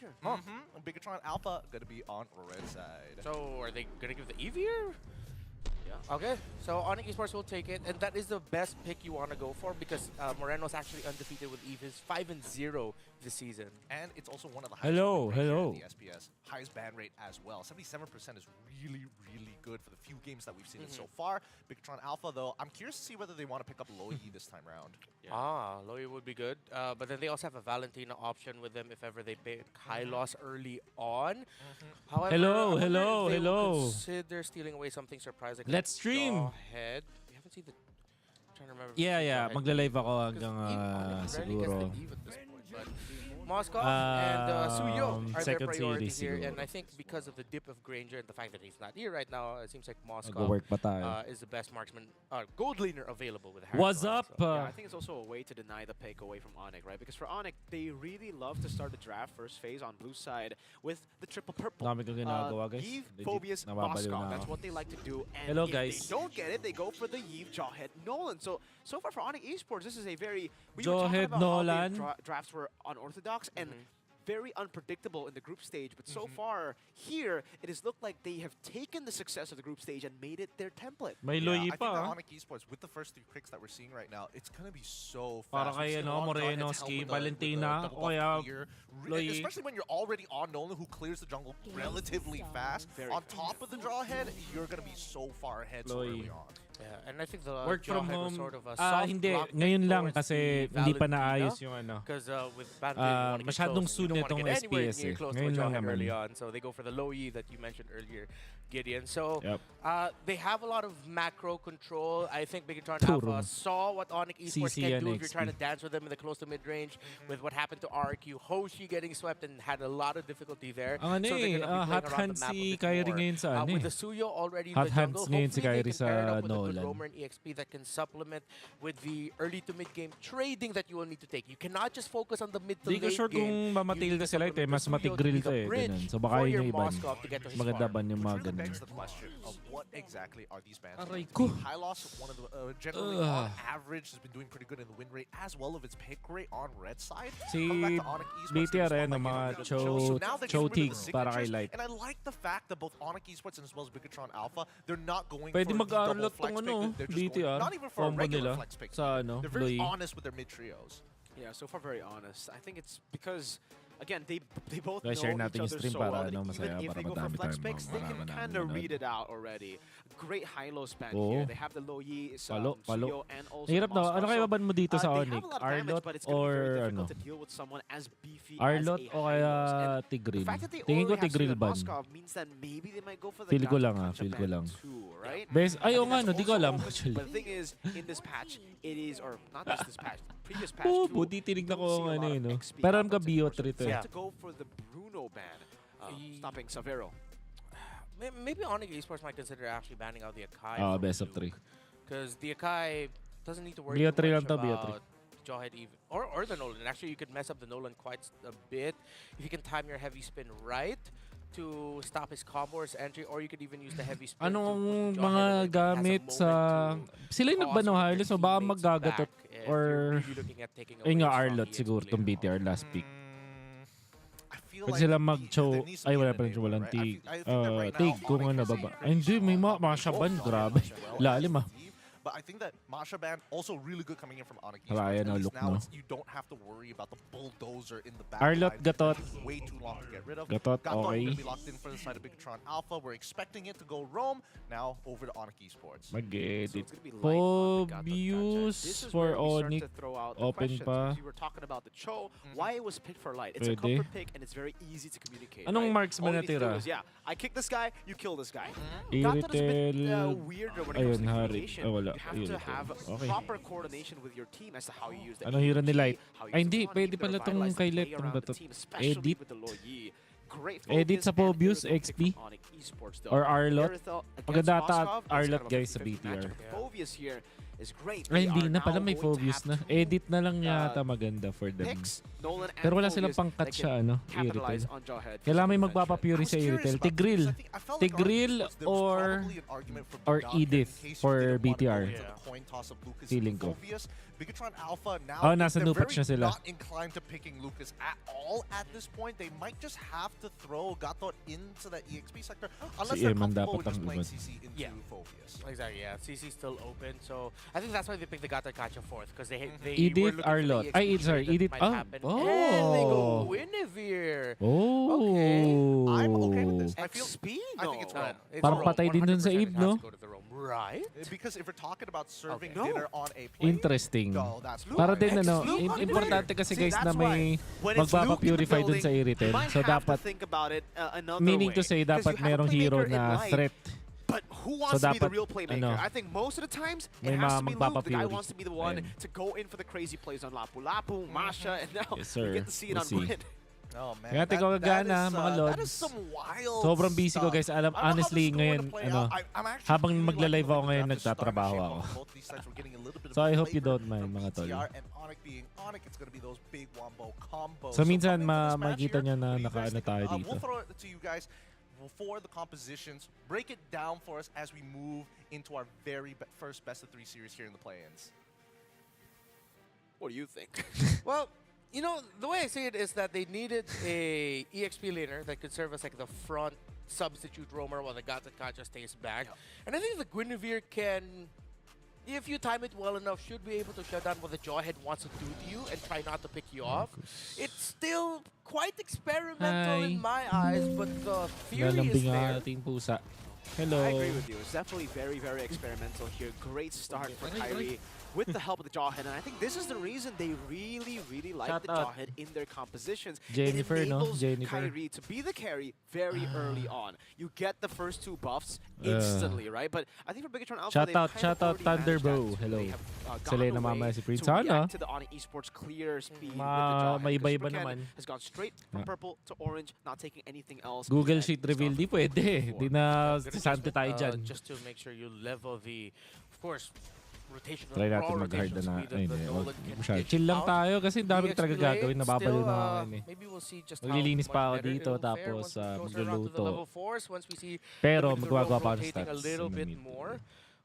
Granger. Bigatron Alpha gonna be on red side. So are they gonna give the EV here? Yeah. Okay, so ONIC Esports will take it, and that is the best pick you want to go for because Moreno's actually undefeated with EVs 5-0 this season. And it's also one of the highest Hello, win rate here hello. in the SPS. Highest ban rate as well. 77% is really, really good for the few games that we've seen it so far. Bigatron Alpha, though, I'm curious to see whether they want to pick up Loyi this time round. Yeah. Ah, Loyi would be good, but then they also have a Valentina option with them if ever they pick high loss early on. However, Hello, I wonder hello, if they will hello. consider stealing away something surprising. Let's stream. Head. We haven't seen the. Trying to remember. Yeah. Magla-live ako hanggang siguro. Moscow and Suyo are their second priority series here, siguro. and I think because of the dip of Granger and the fact that he's not here right now, it seems like Moscow Mag-work pa tayo. is the best marksman, gold laner available with Harry. What's up? Yeah, I think it's also a way to deny the pick away from ONIC, right? Because for ONIC, they really love to start the draft first phase on blue side with the triple purple. Dami kong ginagawa, guys. Yves, Legit, Phobius, nababaliw Moscow. na That's ako. what they like to do. And Hello, if guys. they don't get it, they go for the Yves, Jawhead, Nolan. So far for ONIC Esports, this is a very... We were talking Jawhead, about how Nolan. their drafts were unorthodox and very unpredictable in the group stage, but so far here it has looked like they have taken the success of the group stage and made it their template. May Yeah, Loyi I think that pa. ONIC Esports, with the first 3 picks that we're seeing right now, it's gonna be so fast. Para We've kay seen a lot of Moreno, Jawheads help Ski, with the Valentina, double o buff kaya clear. Loyi. Especially when you're already on Nolan, who clears the jungle relatively fast. Very On fast. top of the Jawhead, you're gonna be so far ahead so Loyi. early on. Yeah, and I think the Work from Jawhead was home. sort of a soft Hindi. block Ngayon lang towards kasi the hindi pa Valentina. naayos yung ano. Because with Valentina, masyadong soon itong SPS eh. Ngayon lang naman. early on, so they go for the low E that you mentioned earlier, Gideon. So Yep. they have a lot of macro control. I think Bigatron Puro. Alpha saw what ONIC Esports CC can and do if you're XP. trying to dance with them in the close to mid range. With what happened to RQ, Hoshi getting swept and had a lot of difficulty there. Ang ano so they're eh, gonna be playing hot around hands the map a si bit Kyrie more. ngayon sa ano With eh. the Suyo already in Hot the hands jungle, ngayon si hopefully they Kyrie can pair it sa up with a good Nolan. roamer and EXP that can supplement with the early to mid game trading that you will need to take. You cannot just focus on the mid to Di ko late sure game. kung mamatilda sila ito eh. Mas matigril to eh. Ganun. So baka yun yung iba. Maganda ba yung mga Which really ganun. begs the question of what exactly are these bands Aray going to ko. be? High loss, one of the generally on average has been doing pretty good in the win rate as well of its pick rate on red side. Si Come back to ONIC Esports, BTR they eh, respond ng by mga getting rid of the show. So now they're getting rid of Chotigs the para kay signatures, Light. and I like the fact that both ONIC Esports and as well as Bigatron Alpha, they're not going Pwede for the double mag-arlot flex tong pick. ano, They're just BTR. going, not even for a Combo regular nila flex pick. sa ano, They're very Loyi. honest with their mid trios. Yeah, so far very honest. I think it's because again they both Guys, know share each natin yung other stream so para well that ano, even masaya, if para they go for madami flex tayong picks, they can marami kind of nanonood. read it out already. Great high-low span Oo. here. They have the low Yi, Palo. Suyo, and also Hirap daw. Moscow. Ano kaya ban mo dito sa They have ONIC? a lot of damage, Arlot but it's gonna be very or difficult ano? to deal with someone as beefy Arlot as a o kaya high-lows. And Tigril? the fact that they Tingin ko already have Tigril Suyo and ban. Moscow means that maybe they might go for the Feel ko Gato lang Kancha feel ko ban lang. too, right? Bes, I ayaw think nga that's no, di ko also alam open, actually. But the thing is, in this patch, it is, or not just this patch, previous patch Oo, too, buti tinignan don't ko see a ano lot yun, of no? XP Pero ang outputs ka-bio anymore. So trito they eh. have to go for the Bruno ban, stopping Savero. Maybe ONIC Esports might consider actually banning out the Akai. Best of 3. Because the Akai doesn't need to worry Bio too 3 much lang to, Bio 3. about Jawhead even, or the Nolan. Actually, you could mess up the Nolan quite a bit if you can time your heavy spin right to stop his combo or his entry, or you could even use the heavy spin. Anong to push the mga Jawhead gamit has a sa... moment to Sila yung pause nagbano with ha? your So baka teammates maggagatot back if or... you're really looking at taking Ayun nga away from Arlot the siguro EXP tong later on. BTR last pick. I feel Pwede like sila there mag-chow... needs to Ay, be wala an pa rin enabler, walang right? tig. I think that right now, Tig kung ONIC ano is baba. pretty Ay, hindi, may strong mga on shaban. both Grabe. Jawhead as well Lalim as ah. Eve. But I think that Masha Ban also really good coming in from ONIC Wala, Esports. yan, At oh, least look, now no? you don't have to worry about the bulldozer in the back Arlot, line. Gatot. That takes way too long to get rid of. Gatot, Gatot okay. going to be locked in for the side of Bigatron Alpha. We're expecting it to go roam. Now over to ONIC Esports. So Mag-edit. it's gonna be light on the Gato Kancha. Phobius This is for where we start ONIC. to throw out the Open questions, pa. because you were talking about the Cho, why it was picked for light. It's a Pwede. comfort pick and it's very easy to communicate. Anong right? marksman All you need to do natira? is, yeah, I kick this guy, you kill this guy. Gato is a bit Iritel. weirder when it comes Ayun, to Hari. communication. Ah, wala. You have Ayun, to ito. have Okay. proper coordination with your team as to how you use the Anong hero ni AG, Light? how you Ay, use hindi. the Pwede Tonic, pala to tong revitalize kay the Light, play tong around the bato. team, especially Edit? with the Loyi. Great Edit focus sa and Phobius, Irithel pick XP. from ONIC Esports, though. Or Arlot. Irithel against Maganda ata Moskov, it's Arlot, kind of a guys, sa 50-50 BTR. matchup. Phobius here is great. Ay, They hindi are na now pala, may going to Phobius have na. two, Edit na lang yata maganda for them. picks, Nolan and Pero wala silang Phobius pangkat that sa can Irritel. capitalize on Jawhead. Kailangan may I magpapapuri was sa curious Irritel. about this Tigrill. because I felt like Tigrill Arctic Sports, there was or probably an argument for or Budok in Edith case you for didn't wanna go BTR. into the coin toss of Lucas Feeling and ko. Phobius. Bigatron Alpha now, Oh, if nasa they're Nupatch very na sila. not inclined to picking Lucas at all at this point. They might just have to throw Gatot into that EXP sector unless Si they're Eman comfortable dapat with just ang playing lumad. CC into Yeah. Phobius. Exactly, yeah. CC's still open, so I think that's why they picked the Gata Kacha fourth, because they were Edith looking Arlot. for the Ay, EXP sorry, that Edith. might Oh. happen. And they go Oh. Guinevere. Oh. I'm okay with this. I XP? I think it's No. Rome. It's Parang Rome. patay din dun sa 100% Eve, it has no? to go to the Rome. Right? Because if we're talking about serving Okay. dinner on a plate, Interesting. no, that's Para fine. din ano, Luke on importante kasi See, guys na that's may why when it's Luke in the magpapapurify dun sa building, Irritel. you might So have to dapat, think about it another meaning way. to say, 'Cause dapat you have a merong hero playmaker in na light, threat. But who wants to be the dapat, real playmaker? ano, I think most of the times may it has to mga be Luke. The guy magpapapuri. wants to be the one Ayun. to go in for the crazy plays on Lapu-Lapu, Masha, and now Yes, sir. we get to see it We'll on see. Gwyn. Oh man, Kaya ikaw gagana, mga that lods. is some wild Sobrang busy ko stuff. guys. Alam, I don't know how honestly, this is going ngayon, to play ano, out. I'm actually habang really magla-live liking the ako ngayon, way the draft is starting to nagtatrabaho shape ako. up. Both these sides were getting a little bit of So I hope you flavor don't mind, from mga tol. BTR and ONIC being ONIC, it's going to be those big wombo combos. So minsan, coming into this match makikita here, niya na what do you guys nakaano think? tayo dito. We'll throw it to you guys for the compositions. Break it down for us as we move into our very first best of 3 series here in the play-ins. What do you think? Well, you know, the way I see it is that they needed a EXP laner that could serve as like the front substitute roamer while the Gata Kacha stays back. Yeah. And I think the Guinevere can, if you time it well enough, should be able to shut down what the Jawhead wants to do to you and try not to pick you off. It's still quite experimental Hi. in my eyes, but the theory is Lalambing ang there. ating pusa. Hello. I agree with you. It's definitely very, very experimental here. Great start for Kyrie with the help of the Jawhead. And I think this is the reason they really, really like Shout the out. Jawhead in their compositions. Jennifer, it no? enables Jennifer. Kyrie to be the carry very early on. You get the first 2 buffs instantly, right? But I think for Bigatron Alpha, Shout they've out, kind shout of out, already Thunder managed Bro. that. Hello. They have Sila gone yung namamaya away si Prince. to Sana. react to the ONIC Esports clear speed with the Jawhead. May because iba-iba Supercan naman. has gone straight from purple to orange, not taking anything else. Google And Sheet just reveal, off di pwede. before. Di na Good sante tayo adjustment, dyan. just to make sure you level the, of course, rotational, Try natin raw mag-hard rotational na speed ay, of the hindi. Nolan Wag can masyado. dish Chill lang out. tayo kasi ang dami The talaga XP lane, gagawin. Nababaliw still, na ako ngayon eh. Maybe we'll see just Maglilinis how pa much ako better dito, it'll fare tapos, once it goes around to the magluluto. level 4s, once we see Pero maybe the magagawa roam pa ng rotating a stats little in the bit mid. more.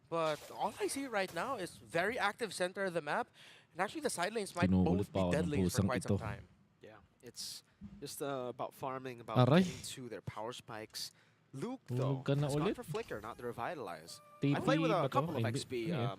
But all I see right now is very active center of the map. And actually the side lanes might Tinuulit both pa be ako dead ng lanes for pusang quite some ito. time. Yeah, it's just about farming, about Aray. getting to their power spikes. Luke, Tulog though, ka na has gone ulit. for Flicker, not the Revitalize. TP I played with ba a to? couple of Hindi. XP Yeah.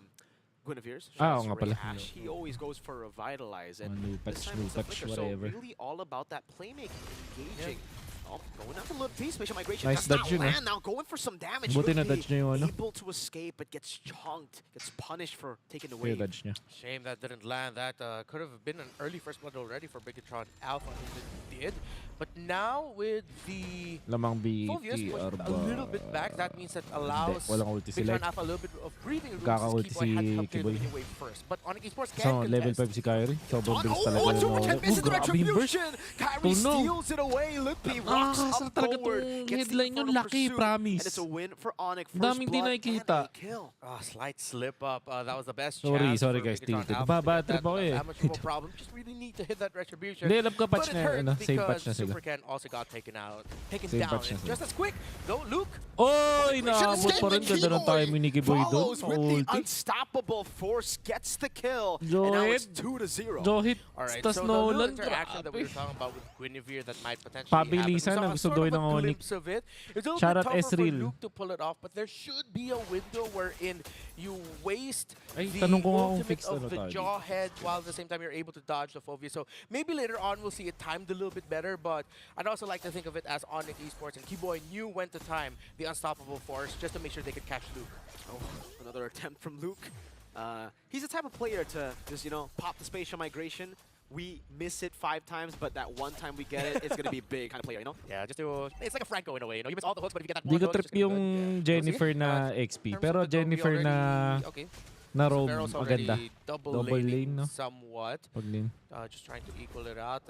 Guinevere's. Ah, oo Shout nga out to Ray pala. Ash. He always goes for Revitalize. And New this patch, time new it's a patch, Flicker. whatever. So really all about that playmaking, engaging. Oh, going out to little piece, spatial migration. Nice does dodge not yun, land. Now going for some damage. Buti Luke na-dodge niya yung ano. able to escape, but gets chunked, gets punished for taking the Kaya wave. dodge niya. Shame that didn't land. That could have been an early first blood already for Bigatron Alpha, if it did. But now with the Lamang Phobius BTR pushed a little bit back, that means that allows walang ulti sila. Bigatron Alpha a little bit of breathing room Kaka-ulti since Keyboy had si helped clear Kiboy. the wave first. But ONIC Esports can So, level contest. 5 si Kyrie. Sobrang bilis talaga. Oh, ng Super Nolan. Cat misses the grabe yung burst. retribution. Kyrie Oh, no. steals it away. Lippy rocks Nakakasar up talaga forward. tong Gets the headline yung infernal laki, pursuit, promise. And it's a win for ONIC. First Daming di blood nakikita. and a kill. Slight slip up. That was the best Sorry, chance sorry for guys, Bigatron tilted. Alpha to Baba get trip that ako eh. without much of a problem. Just really need to hit that retribution. Hindi, alam ko But patch it na, hurt ano, save because patch na sila. Supercan also got taken out, taken Save down. patch na And sila. just as quick, though, Luke. Oy, Should naabot pa rin. Ganda ng timing ni Kiboy doon. follows with the Ulti. unstoppable force, gets the kill, and now it's Jawhead. 2-0. Johit. All right, Tas so the little Nolan. interaction that we Grabe. were talking about with Guinevere that might potentially Pabilisan happen. ang We gusto saw gawin sort of ng a ONIC. glimpse of it. It's a little Shout bit out tougher for Ezreal. Luke to pull it off, but there should be a window wherein you waste Ay, the tanong ko nga kung ultimate fixed of ano the tayo. Jawhead while at the same time you're able to dodge the Phobia. So maybe later on we'll see it timed a little bit better, but I'd also like to think of it as ONIC Esports and Keyboy knew when to time the unstoppable force just to make sure they could catch Luke. Oh, another attempt from Luke. He's the type of player to just, pop the spatial migration. We miss it 5 times, but that one time we get it, it's going to be big kind of player, Yeah, just to, it's like a Franco in a way. You miss all the hooks, but if you get that Di one ko hook, trip it's just gonna be yung good. Jennifer Sige. na In XP. terms Pero of the goal, we Jennifer na already- Okay. Na roam, Severo's maganda. already double Double laning lane, no? somewhat. Pag lane. Just trying to equal it out.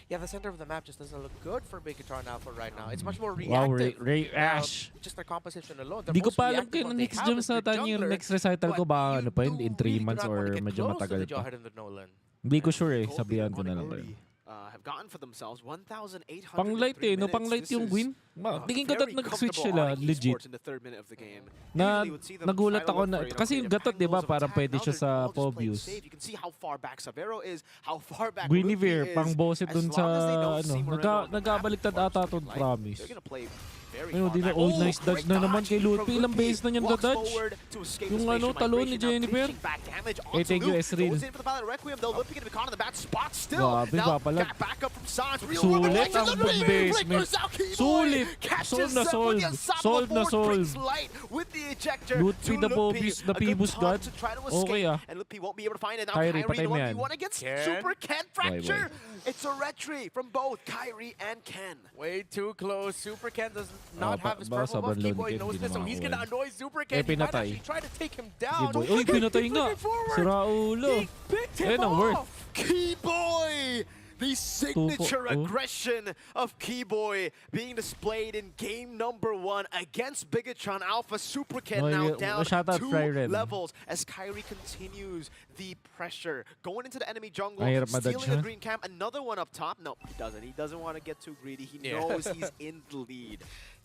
Yeah, the center of the map just doesn't look good for Bigatron Alpha right now. It's much more Wow, reactive. Ray Ash. Just their composition alone. The Di ko most pa alam reactive kung one they next have jump is sa their tanya yung jungler, next recital ko but ba you ano pa yun? do In 3 really do months not wanna or get medyo close to matagal the pa. Jawhead and the Nolan. Hindi ko sure eh. Gold Sabihan leader ko na lang ONIC kayo. already, have gotten for themselves 1,803 Pang light eh, no? Pang light minutes. yung This is, win. Tingin ko very nag-switch comfortable sila, ONIC legit. esports in the third minute of the game. Na Usually would see them nagulat try to ako look na for, you know, kasi yung creative gatot 'di ba angles of parang attack. pwede Now siya they're sa all just playing Pobius. safe. You can see how far back Savero is, how far back Guinevere Luffy pang is. bosset As dun long sa as they don't ano, see Moreno on the map, nagabaliktad or ata something to like, promise. they're gonna play very Ayun, far di na back. old nice dodge great na naman dodge kay from Lutfi. Ilang Luffy. beses na niyang Walks dodge. forward to escape Yung the ano, spatial talon ni migration. Now Jennifer. pinching back damage Eh, onto thank you, Luke. Esril. Goes in for the Valor Requiem, though. Luffy gonna be caught in the bad spot still. Grabe, Now, papalag. got back up from Sans. Sulit ang basement. Sulit. Solve na solve. Solve na solve. With the ejector Lutfi to the Pobius, the A good Phoebus taunt God. to try to Okay escape, ah. and Luffy won't be able to find it. Now Kyrie, Kyrie patay in mo yan. 1v1 against Ken? Super Ken Fracture. Wait. It's a retry from both Kyrie and Ken. Way too close. Super Ken does not have his baka purple buff. sobrang low ni Keyboy Ken, knows di this, so na he's gonna makakuha. annoy Super Eh, Ken. He might pinatay. actually try to take him Di down. boy. Uy, pinatay nga. Sira ulo. He picked him Ayun ang worth. off. Keyboy! The signature Oh. aggression of Keyboy being displayed in game number 1 against Bigatron Alpha. Super Ken No, now you- down shout out 2 Fryren. levels as Kyrie continues the pressure. Going into the enemy jungle, Mahirap madodge stealing the siya. green camp. Another one up top. No, he doesn't. He doesn't want to get too greedy. He Yeah. knows he's in the lead.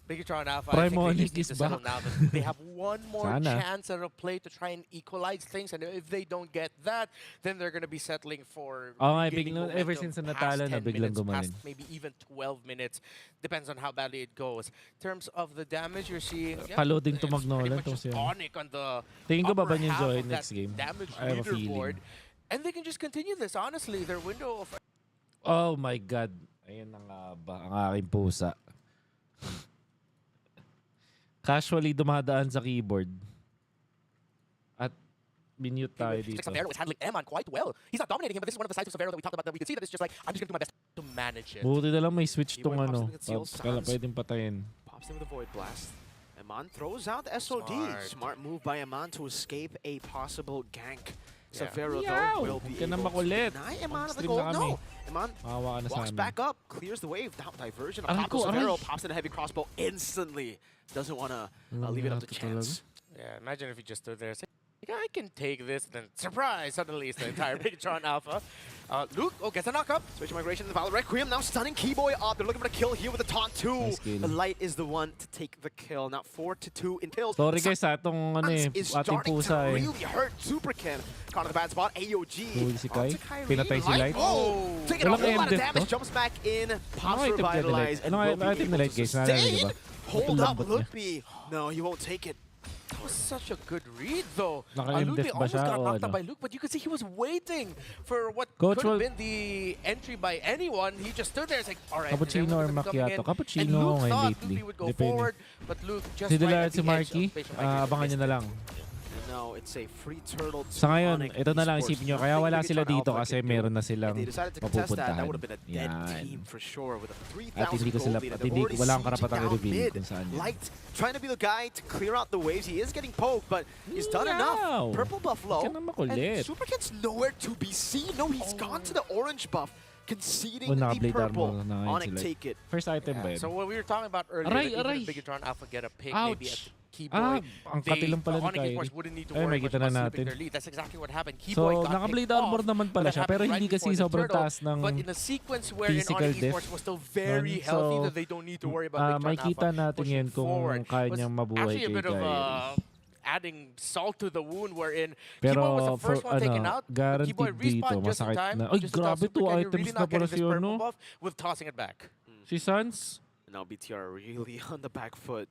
Bigatron Alpha, Prime I think they ONIC just need is to settle back. now that they have one more Sana. chance at a play to try and equalize things, and if they don't get that, then they're going to be settling for nga, regaining biglang- ever momentum since na past natalo na, 10 biglang minutes, gumaling. past maybe even 12 minutes. Depends on how badly it goes. In terms of the damage you're seeing, Paloading to it's Magnolan, pretty much to just siya. ONIC on the Tingin ko upper baban yung half Joy of next that game. damage I have a leaderboard. feeling. And they can just continue this, honestly. Their window of Oh my God. Ayan na nga ba ang aking pusa. Casually dumadaan sa keyboard. At minute tayo dito. Savero is handling Eman quite well. He's not dominating him, but this is one of the sides of Savero that we talked about that we could see that it's just like, I'm just going to do my best to manage it. Buti na lang may switch Keyboy tong pops ano. in the conceal, Kala Sans. pwedeng patayin. Pops in with a Void Blast. Eman throws out the SOD. Smart move by Eman to escape a possible gank. Yeah. Savero, Meow! though, will Huwag be ka na able makulit. to deny Eman of the Mag-stream goal. na kami. No, Eman Makawa ka na sa walks amin. back up, clears the wave, down diversion. On Aray top of ko, Savero, aray. pops in a heavy crossbow instantly. Doesn't want to Alam leave it up to natin talaga. chance. Yeah, imagine if he just stood there and said, I can take this, then surprise, suddenly it's the entire Bigatron Alpha. Luke, gets a knock up. Switch migration to the Valor Requiem, now stunning Keyboy up. They're looking for the kill here with the taunt too. Nice kill. The Light is the one to take the kill. Now 4-2 in kills. Sorry guys ha, itong ano eh, Is ating starting pusa to eh. really hurt Super Ken. Caught in the bad spot. AOG. Huli si Kai. onto Kyrie. Pinatay si Light. Oh, taking a Walang whole lot of end death damage. to. Jumps back in. Pops item niya na revitalize. Light? Anong item na Light, guys? Naalala niyo ba? Hold up, Lambot niya. Lupi. No, he won't take it. That was such a good read, though. Naka-MDef Lupe ba almost siya got o knocked ano? out by Luke, but you could see he was waiting for what Coach could have will- been the entry by anyone. He just stood there. It's like, all right, Cappuccino or macchiato? Cappuccino and Luke ngayon thought lately. Lupe would go Depende. forward, but Luke just Si right Dela at at si the edge Marky, of spatial migration abangan nyo missed na it. lang. No, it's a free turtle. Sa ngayon, Sonic ito na lang Esports. isipin nyo, kaya wala Nothing sila Bigatron dito Alpha kasi can do. meron na silang If they decided to contest that, that mapupuntahan. would have been a dead Yan. team for sure with a 3,000 At hindi ko sila, gold lead. at They're hindi, already wala akong sieging karapatang down i-reveal mid. kung saan yan. Light trying to be the guy to clear out the waves. He is getting poked, but he's done Meow. enough. Purple buff low. Huwag ka na makulit. And Super Ken's nowhere to be seen. No, he's gone to the orange buff, conceding Oh, the naka-blade purple. armor na ngayon ONIC sila. take it. First item ba yun? So what we were talking about earlier, Aray, that aray. even if Bigatron Alpha get a pick, Ouch. maybe at Keyboy, ang katilong pala ni ONIC Kyrie. Esports wouldn't need to Ay, worry may much kita na about natin. slipping their lead. That's exactly what happened. So, Keyboy got naka-blade picked armor off, naman but pala that siya, happened pero right hindi kasi before the sobrang turtle. taas ng But in a sequence wherein physical ONIC depth Esports was still very nun. healthy, So, that they don't need to worry about Bigatron makikita Alpha natin pushing yan kung forward. kaya Was niyang mabuhay actually a kay bit of Kyrie. adding salt to the wound wherein Pero Keyboy was the for first one taken ano, out. But guaranteed Keyboy respawned dito, just in masakit time. na. Ay, just to tell grabe, Super 2 Ken, you're items really na not pala getting si this purple ano. buff with tossing it back. Si Sans, Now BTR really on the back foot.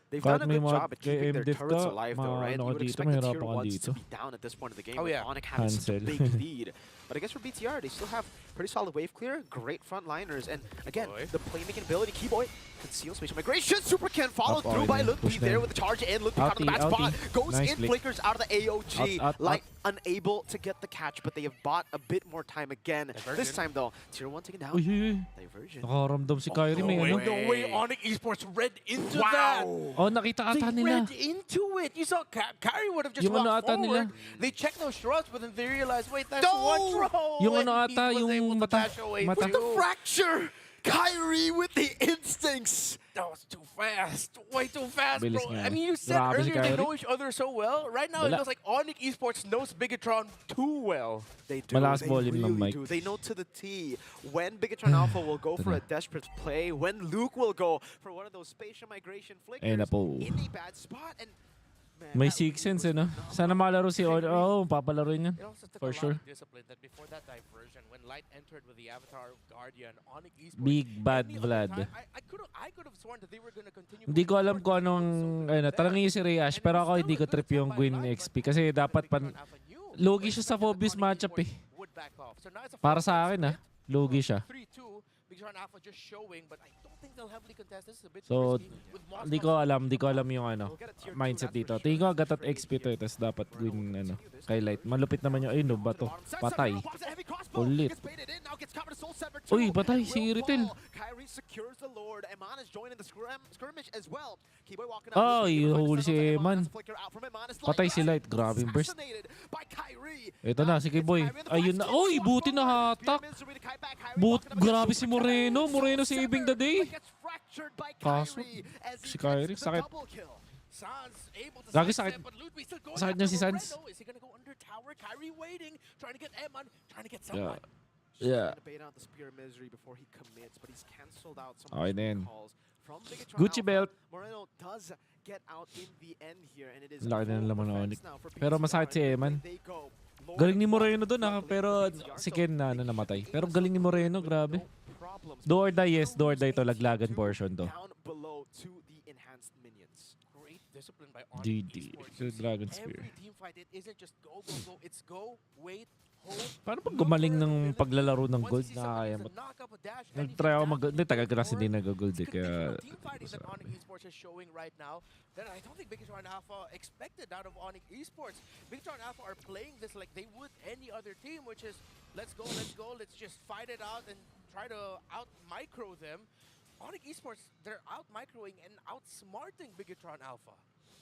They've Kahit done a may good mga job at keeping their KM turrets ka, alive though, right? maano You ka would dito, expect the tier mahirapan ka 1s dito. to be down at this point of the game. Oh, with yeah. ONIC having such a Hansel. big lead. But I guess for BTR, they still have pretty solid wave clear, great frontliners, and again, Boy. the playmaking ability. Keyboy conceals spatial migration. Super can followed Up, through by Owen. Ludwig Push there them. with the charge in. Ludwig out of the bad Outie, spot. outie. Goes Nice in, flick. flickers out of the AOG. Out, Light unable to get the catch, but they have bought a bit more time again. This Diversion. time though, tier 1 taken down. Uy, uy, uy. Diversion. Nakaramdam si Kyrie, may ano. No way ONIC Esports read into Wow. that. Oh, nakita They ata nila. read into it. You saw Kyrie would have just Yung ano walked ata forward. nila. They checked those shrubs, but then they realized, wait, that's No! one throw. Yung and ano he ata, was yung able to mata- dash away mata. With the too. fracture! Kyrie with the instincts! That was too fast. Way too fast, Bilis bro. nga. I mean, you said Grabe si earlier they Kyrie. know each other so well. Right now, it Wala. feels like ONIC Esports knows Bigatron too well. They do. Malakas They volume ng really mic. do. They know to the T when Bigatron Alpha will go for a desperate play, when Luke will go for one of those spatial migration flickers Ayun na po. in a bad spot. And man, May that six sense, was eh, no? phenomenal. Sana malaro si Odd. Oo, papalaroin yan. It also took For a lot sure. of discipline that before that diversion, when Light entered with the avatar of Guardian, ONIC Esports, Big bad any other Vlad. time, I could have sworn that they were going to continue. Hindi ko going alam kung forward. anong, So ano, there. talangin si Reash, And it pero was ako still hindi a ko good trip yung attempt by Gwyn Light, XP but kasi even dapat Bigatron pan Alpha knew lugi they siya sa expected that Phobos ONIC matchup Esports eh. would back off. So now it's a Para sa 4-4 akin ah, split. lugi siya. 3-2, Bigatron Alpha just showing, but I don't think they'll heavily contest. This is a bit So, risky. With Monster Hindi ko alam yung ano, We'll get a tier 2, mindset that's dito. for Tingin ko sure. agad at XP to eh, tapos dapat Gwyn, ano, kay Light. Malupit naman yung, ayun no, ba to? Patay. Ulit. Uy, patay si Iritel. Kyrie secures the Lord. Eman is joining the skirmish as well. Keyboy walking Oh, out. huli si Eman. Patay si Light. Grabe yung burst. Ito na, si Keyboy. Ayun na. Uy, buti na hatak. Grabe si Moreno. Moreno saving the day. Kaso, si Kyrie, sakit. Gagi sakit. Sakit niya si Sans. Is he gonna go under tower? Kyrie waiting, trying to get Eman, trying to get Yeah. someone. Yeah. Trying to bait out the Spear of Misery before he commits, but he's cancelled out some Okay of na his yan. calls from Bigatron Gucci Alpha. belt. Moreno does get out in the end here, and it is Laki na full naman ng defense ONIC. now for Pero BTR, masakit si and Eman. they go. Lord Galing ni of Moreno Light dun ah, luckily pero for BTR, si so Ken na they namatay. should Pero ace galing ni the Moreno, with grabe. no problems. Do or die, yes. Do or die to. Almost Laglagan 82 portion to. down below to the enhanced minions. Great discipline by ONIC GG. Esports. Yung Dragon Spear. Every team fight, it isn't just go, go, go. It's go, wait, hold. Paano pag gumaling ng paglalaro ng gold Once you see na someone kaya use mo? a knock up, a dash, and Nag-try ako if mag... he's Hindi, tagal ko na down hindi nag-gold eh. it's Kaya... conditional team fighting that ONIC Esports is showing right now that I don't think Bigatron Alpha expected out of ONIC Esports. Bigatron Alpha are playing this like they would any other team, which is let's go, let's just fight it out and try to out-micro them. ONIC Esports, they're out-microing and outsmarting Bigatron Alpha.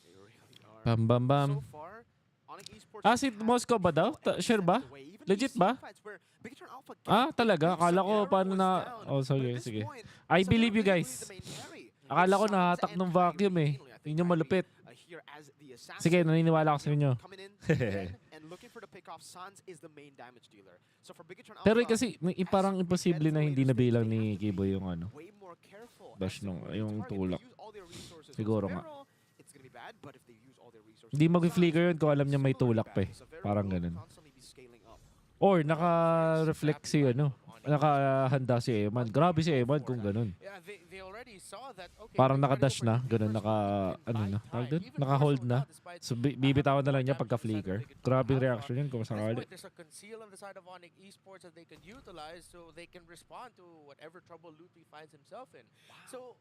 They really are. Bam, bam, bam. So far, ONIC Esports Ah, si has Moscow ba daw? no Sure ba? extent away. Even Legit we've seen ba? fights where Bigatron Alpha Ah, gets talaga? beat, Akala ko Savero paano was na... down. Oh, But sige, at this sige. point, I Savero believe you is really guys. the main carry. Akala ko It's nahatak Sans ng and vacuum Kyrie eh. mainly. I think Yun yung Kyrie, malupit. here as the assassin. Sige, naniniwala ako sa inyo. Coming in again and looking for the pick-off. Sans is the main damage dealer. So for Bigatron Pero Alpha, kasi parang imposible na hindi nabilang ni Kiboy yung ano. way more careful Dash as to nung- where they yung target. If they tulak. use all their resources on Siguro nga. Savero, it's gonna be bad, but if they use all their resources Hindi on mag-flicker Sans, yun kung alam niya may it's still tulak gonna pa be eh. bad. Savero Parang will ganun. constantly be scaling up. Or naka-reflect si ano. Nakahanda si Eman. Grabe si Eman kung ganun. Yeah, they already saw that. Okay, Parang we're naka-dash gonna na, go for ganun, the naka, first ano one na, in tawag time. doon? Even Naka-hold Marshall na. now, despite So, bibitawan na lang niya having pagka-flicker. damage on the side of Grabe yung Bigatron reaction yun kung Alpha. At this sakali. point, there's a conceal on the side of ONIC Esports that they can utilize so they can respond to whatever trouble Ludwig finds himself in. So,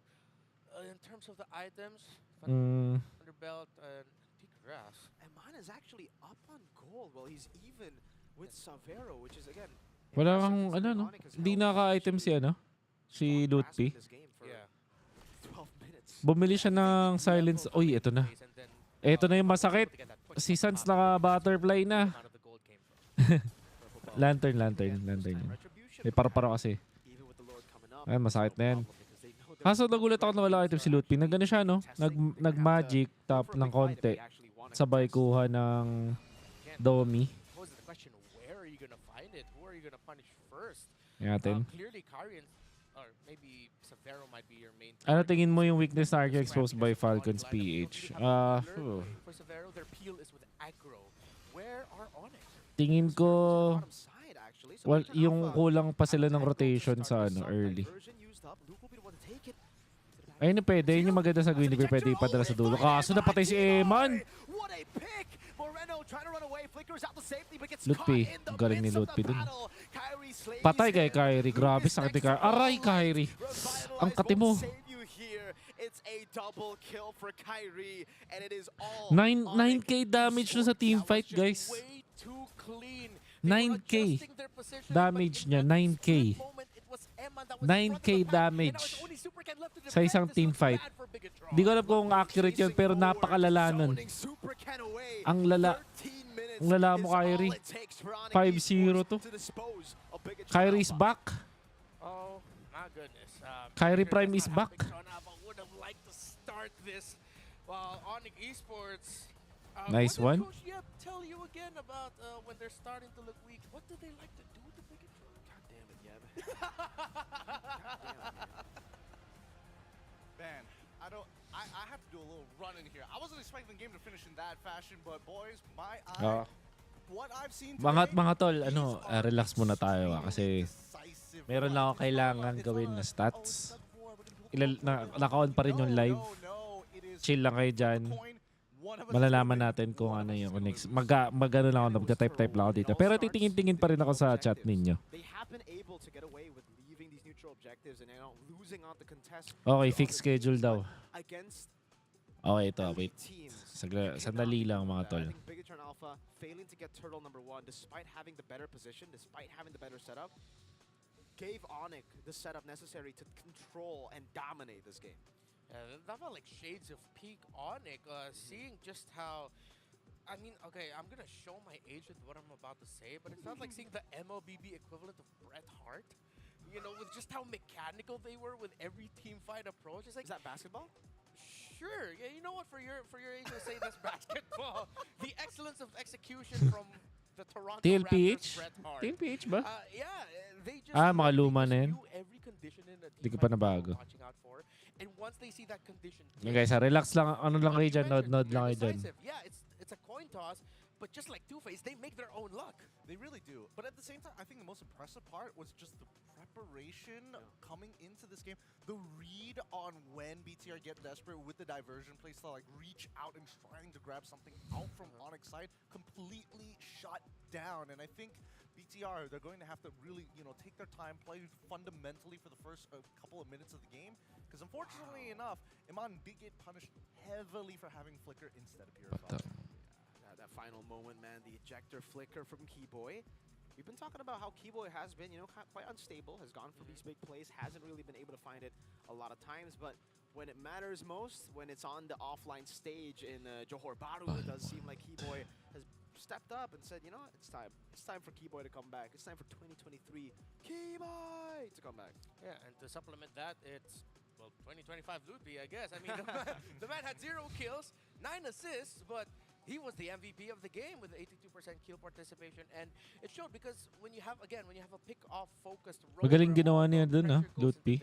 in terms of the items, Thunderbelt and T-Grass. Eman is actually up on gold while he's even with Savero, which is again. Wala impressive kang, ano, considering no? ONIC has Hindi held naka-item si, ano? Si strong grasp Lutpi. in this game for Yeah. 12 minutes. Bumili siya ng silence. Uy, ito na. Ito na yung masakit. Si Sans naka-butterfly na. Lantern yun. May paro-paro kasi. Ayun, masakit na yan. Kaso nagulat ako na wala item si Lutpi. Nagano siya, no? Nag-magic, top ng konti. Sabay kuha ng Domi. Poses the question, where are you gonna find it? Who are you gonna punish first? Natin. Clearly, Karian, or maybe Savero might be your main. Ano target. tingin mo yung weakness na Arca exposed by Falcons PH? For Savero, their peel is with aggro. Where are ONIC? Tingin ko yung kulang pa sila ng rotation sa ano early. Ayun yung pwede, yun yung maganda sa Gwynnifer, pwede ipadala sa dulo. Kaso napatay si Eman! Moreno trying to run away, flickers out to safety, but gets Lutpi, caught in the galing ni midst of Lutpi the dun. battle. Kyrie slays Patay kay him. Kyrie. Grabe, Luke is sakit ni next Kyrie. to Aray, all Kyrie. Revitalize Ang kati mo. won't save you here. It's a double kill for Kyrie, and it is all 9k damage na sa teamfight, guys. Way too clean. 9k damage niya. 9k. 9k damage sa isang teamfight. Di ko alam kung accurate yun, pero napakalala nun. Ang lala mo, Kyrie. 5-0 to. Kyrie's back. Oh my goodness. Kyrie Prime is back. Would have liked to start this while ONIC Esports. Nice what did one. Coach Yep tell you again about when they're starting to look weak? What do they like to do with the Bigatron? God damn it, Yeb. Man, I have to do a little run in here. I wasn't expecting the game to finish in that fashion, but boys, my eye, what I've seen today, Mga tol, relax muna tayo kasi meron lang ako kailangan gawin na stats. Naka-on pa rin yung live. Chill lang kayo dyan. Malalaman natin kung ano yung next. Mag-ano lang ako, magka-type lang ako dito. Pero titingin-tingin pa rin ako sa chat ninyo. Okay, fixed schedule daw. Okay, ito. Wait. Sandali lang mga tol. Bigatron Alpha failing to get turtle number 1 despite having the better position, despite having the better setup, gave ONIC the setup necessary to control and dominate this game. That felt like shades of peak ONIC, seeing just how, I mean, okay, I'm gonna show my age with what I'm about to say, but it felt like seeing the MLBB equivalent of Bret Hart. You know, with just how mechanical they were with every team fight approach. It's like, is that basketball? Sure. Yeah, you know what? For your age, we'll say that's basketball. The excellence of execution from the Toronto TLPH? Raptors, Bret Hart. TLPH ba? Yeah, they just mga luma na yan. knew every condition in a Di team ko pa fight they were nabago. watching out for. And once they see that condition, Guys, relax lang. Ano lang kayo dyan? Nod lang kayo dyan. yeah, it's a coin toss, but just like Two-Face, they make their own luck. They really do. But at the same time, I think the most impressive part was just the preparation coming into this game. The read on when BTR get desperate with the diversion plays to like reach out and trying to grab something out from ONIC's side completely shut down. And I think BTR, they're going to have to really, take their time, play fundamentally for the first couple of minutes of the game. Because unfortunately enough, Iman did get punished heavily for having Flicker instead of Purify. That final moment, man, the ejector flicker from Keyboy. We've been talking about how Keyboy has been, quite unstable, has gone for these big plays, hasn't really been able to find it a lot of times, but when it matters most, when it's on the offline stage in Johor Bahru, it does seem like Keyboy has stepped up and said, you know what, it's time. It's time for Keyboy to come back. It's time for 2023 Keyboy to come back. Yeah, and to supplement that, it's, well, 2025 Lutpi, I guess. I mean, the man had 0 kills, 9 assists, but he was the MVP of the game with 82% kill participation, and it showed because when you have a pick-off focused role, Magaling ginawa niya dun, Lutpi.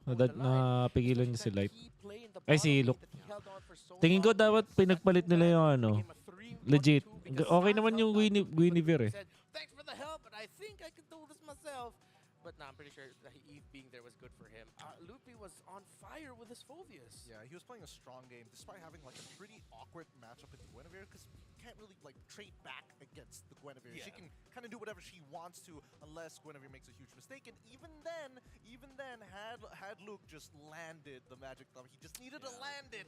Napigilan niya si Light. Ay, si Luke. Tingin ko dapat pinagpalit nila yung legit. Okay naman yung Guinevere eh. Thanks for the help, but I think I can do this myself. But no, I'm pretty sure that Eve being there was good for him. Lutpi was on fire with his Phobius. Yeah, he was playing a strong game despite having like a pretty awkward matchup with Guinevere because you can't really like trade back against the Guinevere. Yeah. She can kind of do whatever she wants to unless Guinevere makes a huge mistake. And even then, had Luke just landed the magic thumb, he just needed to land it.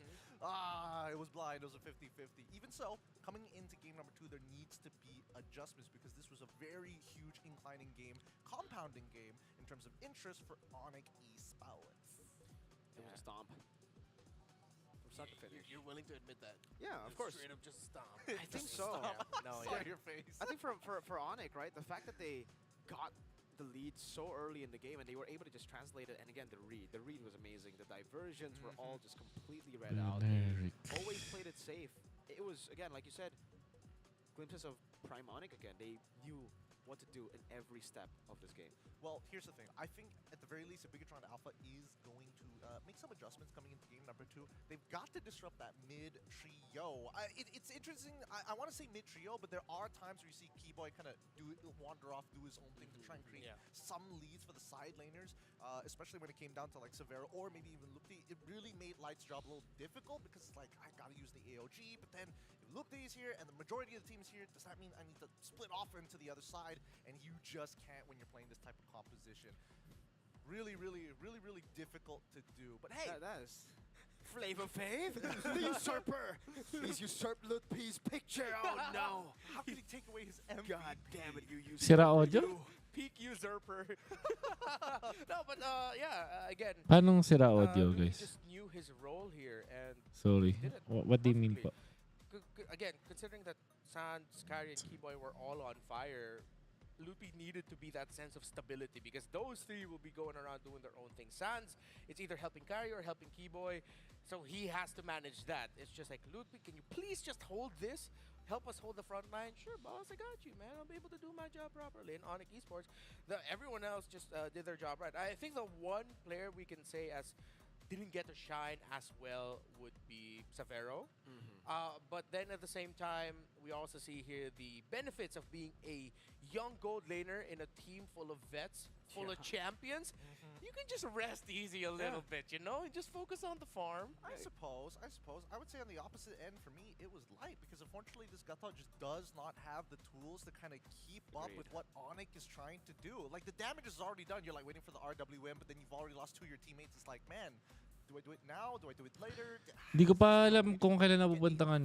It was blind. It was a 50-50. Even so, coming into game number 2, there needs to be adjustments because this was a very huge inclining game, compounding game in terms of interest for ONIC Esports. It was a stomp. From start to finish. You're willing to admit that? Yeah, of course. Straight up just stomp. I think so. No, yeah. Your face. I think for ONIC, right, the fact that they got the lead so early in the game and they were able to just translate it, and again, the read was amazing. The diversions were all just completely read out. They always played it safe. It was, again, like you said, glimpses of Prime ONIC again. They knew what to do in every step of this game. Well, here's the thing. I think at the very least, a Bigatron Alpha is going to make some adjustments coming into game number 2. They've got to disrupt that mid trio. It's interesting. I want to say mid trio, but there are times where you see Keyboy kind of wander off, do his own thing to try and create some leads for the side laners, especially when it came down to like Severo or maybe even Lupti. It really made Light's job a little difficult because it's like, I gotta use the AOG, but then if Lupti is here and the majority of the team is here, does that mean I need to split off into the other side? And you just can't when you're playing this type of composition. Really difficult to do. But hey, that is Flavor Fave, the usurper. He's usurped Lutpi's picture. Oh no! How could he take away his MVP? God damn it, you usurper. Sira audio? Peak usurper. No, but again. Paano sira audio, Lupi guys? just knew his role here and Sorry. did it What do you mean po? Again, considering that Sans, Kari, and Keyboy were all on fire, Lupi needed to be that sense of stability because those three will be going around doing their own thing. Sans, it's either helping Kari or helping Keyboy, so he has to manage that. It's just like, Lupi, can you please just hold this? Help us hold the front line? Sure, boss, I got you, man. I'll be able to do my job properly. In ONIC Esports, everyone else just did their job right. I think the one player we can say as didn't get to shine as well would be Severo. But then at the same time, we also see here the benefits of being a young gold laner in a team full of vets, full of champions. You can just rest easy a little bit, you know, and just focus on the farm. I suppose. I would say on the opposite end for me, it was Light because unfortunately this Gata just does not have the tools to kind of keep up with what ONIC is trying to do. Like the damage is already done. You're like waiting for the RWM, but then you've already lost 2 of your teamites. It's like, man, do I do it now? Do I do it later? Hindi ko pa alam kung kailan napupunta ka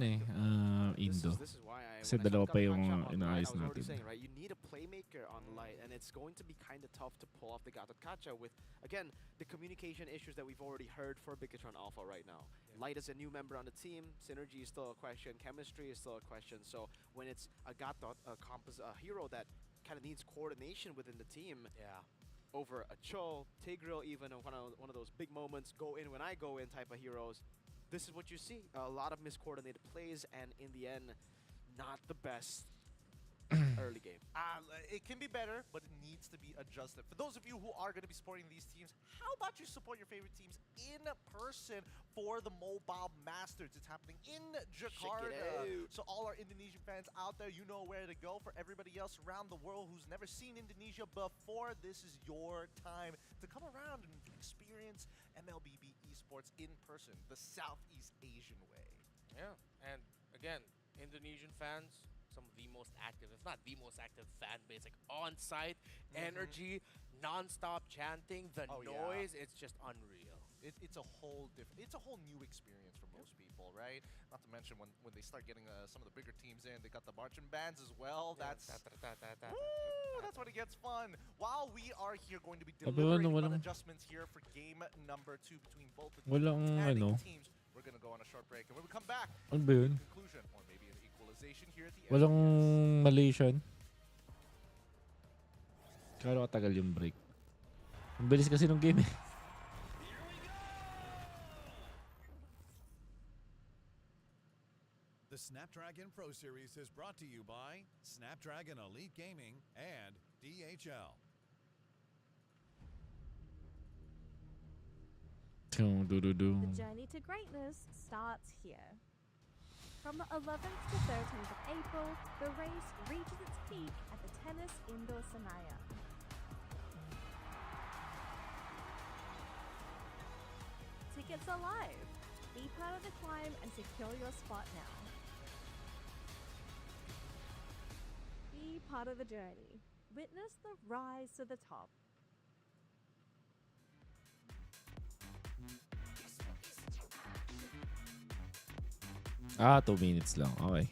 Indo. This is why Kasi dalawa pa yung inaayos I was already natin. saying, right? You need a playmaker on Light, and it's going to be kind of tough to pull off the Gatot Kacha with, again, the communication issues that we've already heard for Bigatron Alpha right now. Light is a new member on the team. Synergy is still a question. Chemistry is still a question. So when it's a Gatot, a hero that kind of needs coordination within the team, over a Cho, Tigreal, even one of those big moments, go in when I go in type of heroes, this is what you see. A lot of miscoordinated plays, and in the end, not the best early game. It can be better, but it needs to be adjusted. For those of you who are going to be supporting these teams, how about you support your favorite teams in person for the Mobile Masters? It's happening in Jakarta. So all our Indonesian fans out there, you know where to go. For everybody else around the world who's never seen Indonesia before, this is your time to come around and experience MLBB esports in person, the Southeast Asian way. Yeah, and again, Indonesian fans, some of the most active, if not the most active fan base, like on-site energy, non-stop chanting, the noise, it's just unreal. It's a whole new experience for most people, right? Not to mention when they start getting some of the bigger teams in, they got the marching bands as well. That's when it gets fun. While we are here going to be delivering adjustments here for game number 2 between both of the teams, we're gonna go on a short break, and when we come back, conclusion or maybe an equalization here at the end. Walang Malaysian. Kano katagal yung break? Ang bilis kasi nung game eh. The Snapdragon Pro Series is brought to you by Snapdragon Elite Gaming and DHL. The journey to greatness starts here. From the 11th to 13th of April, the race reaches its peak at the Tennis Indoor Sanaya. Tickets are live. Be part of the climb and secure your spot now. Be part of the journey. Witness the rise to the top. 2 minutes lang. Okay.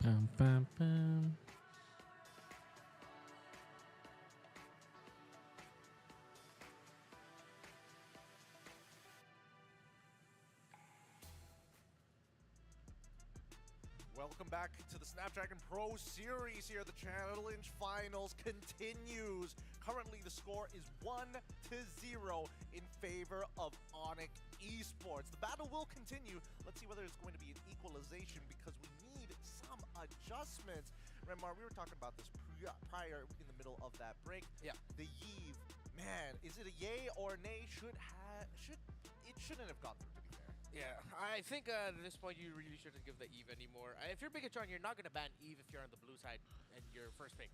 Pam, pam, pam. Welcome back to the Snapdragon Pro Series here. The Challenge Finals continues. Currently, the score is 1-0 in favor of ONIC Esports. The battle will continue. Let's see whether it's going to be an equalization because we need some adjustments. Remar, we were talking about this prior in the middle of that break. Yeah. The Yves, man, is it a yay or a nay? It shouldn't have gone through, to be fair. Yeah, I think at this point you really shouldn't give the Eve anymore. If you're Bigatron, you're not going to ban Eve if you're on the blue side and your first pick.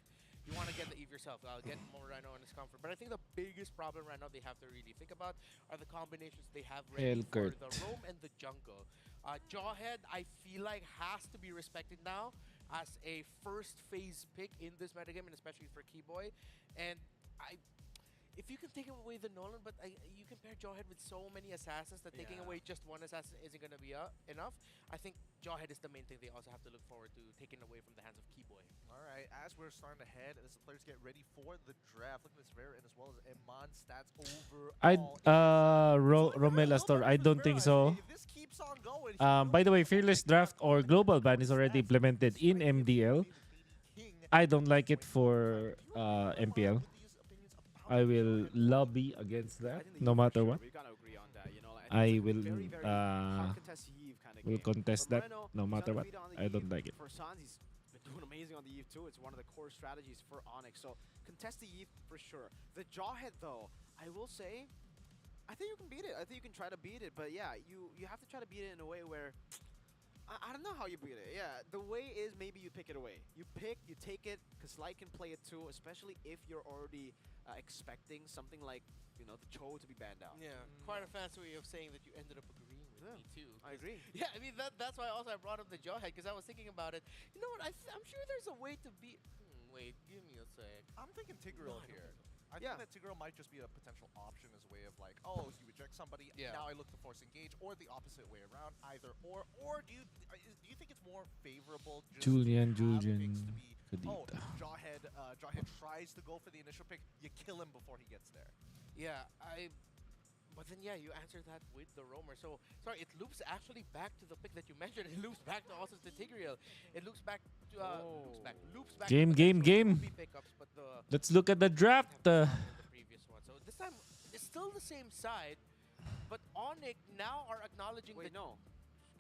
You want to get the Eve yourself. Get more Rhino in his comfort. But I think the biggest problem right now they have to really think about are the combinations they have ready for the roam and the jungle. Jawhead, I feel like, has to be respected now as a first phase pick in this metagame, and especially for Keyboy. And if you can take away the Nolan, but you can pair Jawhead with so many assassins that taking away just one assassin isn't going to be enough. I think Jawhead is the main thing they also have to look forward to taking away from the hands of Keyboy. All right, as we're starting to head, as the players get ready for the draft, look at this Vera and as well as Eman stats overall. Romel Astor, I don't think so. If this keeps on going, By the way, Fearless Draft or Global Ban is already implemented in MDL. I don't like it for MPL. I will lobby against that, no matter what. We've got to agree on that. You know, I will contest that, no matter what. I don't like it. For Sans, he's been doing amazing on the Eve too. It's one of the core strategies for ONIC. So contest the Eve for sure. The Jawhead though, I will say, I think you can beat it. I think you can try to beat it. But yeah, you have to try to beat it in a way where I don't know how you beat it. Yeah, the way is maybe you pick it away. You take it, because Light can play it too, especially if you're already expecting something like, you know, the Cho to be banned out. Yeah, quite a fancy way of saying that you ended up agreeing with me too. I agree. Yeah, I mean, that's why also I brought up the Jawhead, because I was thinking about it. You know what, I'm sure there's a way to beat... wait, give me a sec. I'm thinking Tigreal here. I think that Tigreal might just be a potential option as a way of like, oh, you eject somebody, now I look to force engage, or the opposite way around, either or do you think it's more favorable just Julian, picks to be, Kadita. Jawhead tries to go for the initial pick, you kill him before he gets there. Yeah, but then you answered that with the roamer. So sorry, it loops actually back to the pick that you mentioned. It loops back to also to Tigreal. It loops back to loops back. Game. Pickups, but Let's look at the draft. The previous one. So this time it's still the same side, but ONIC now are acknowledging Wait, that no.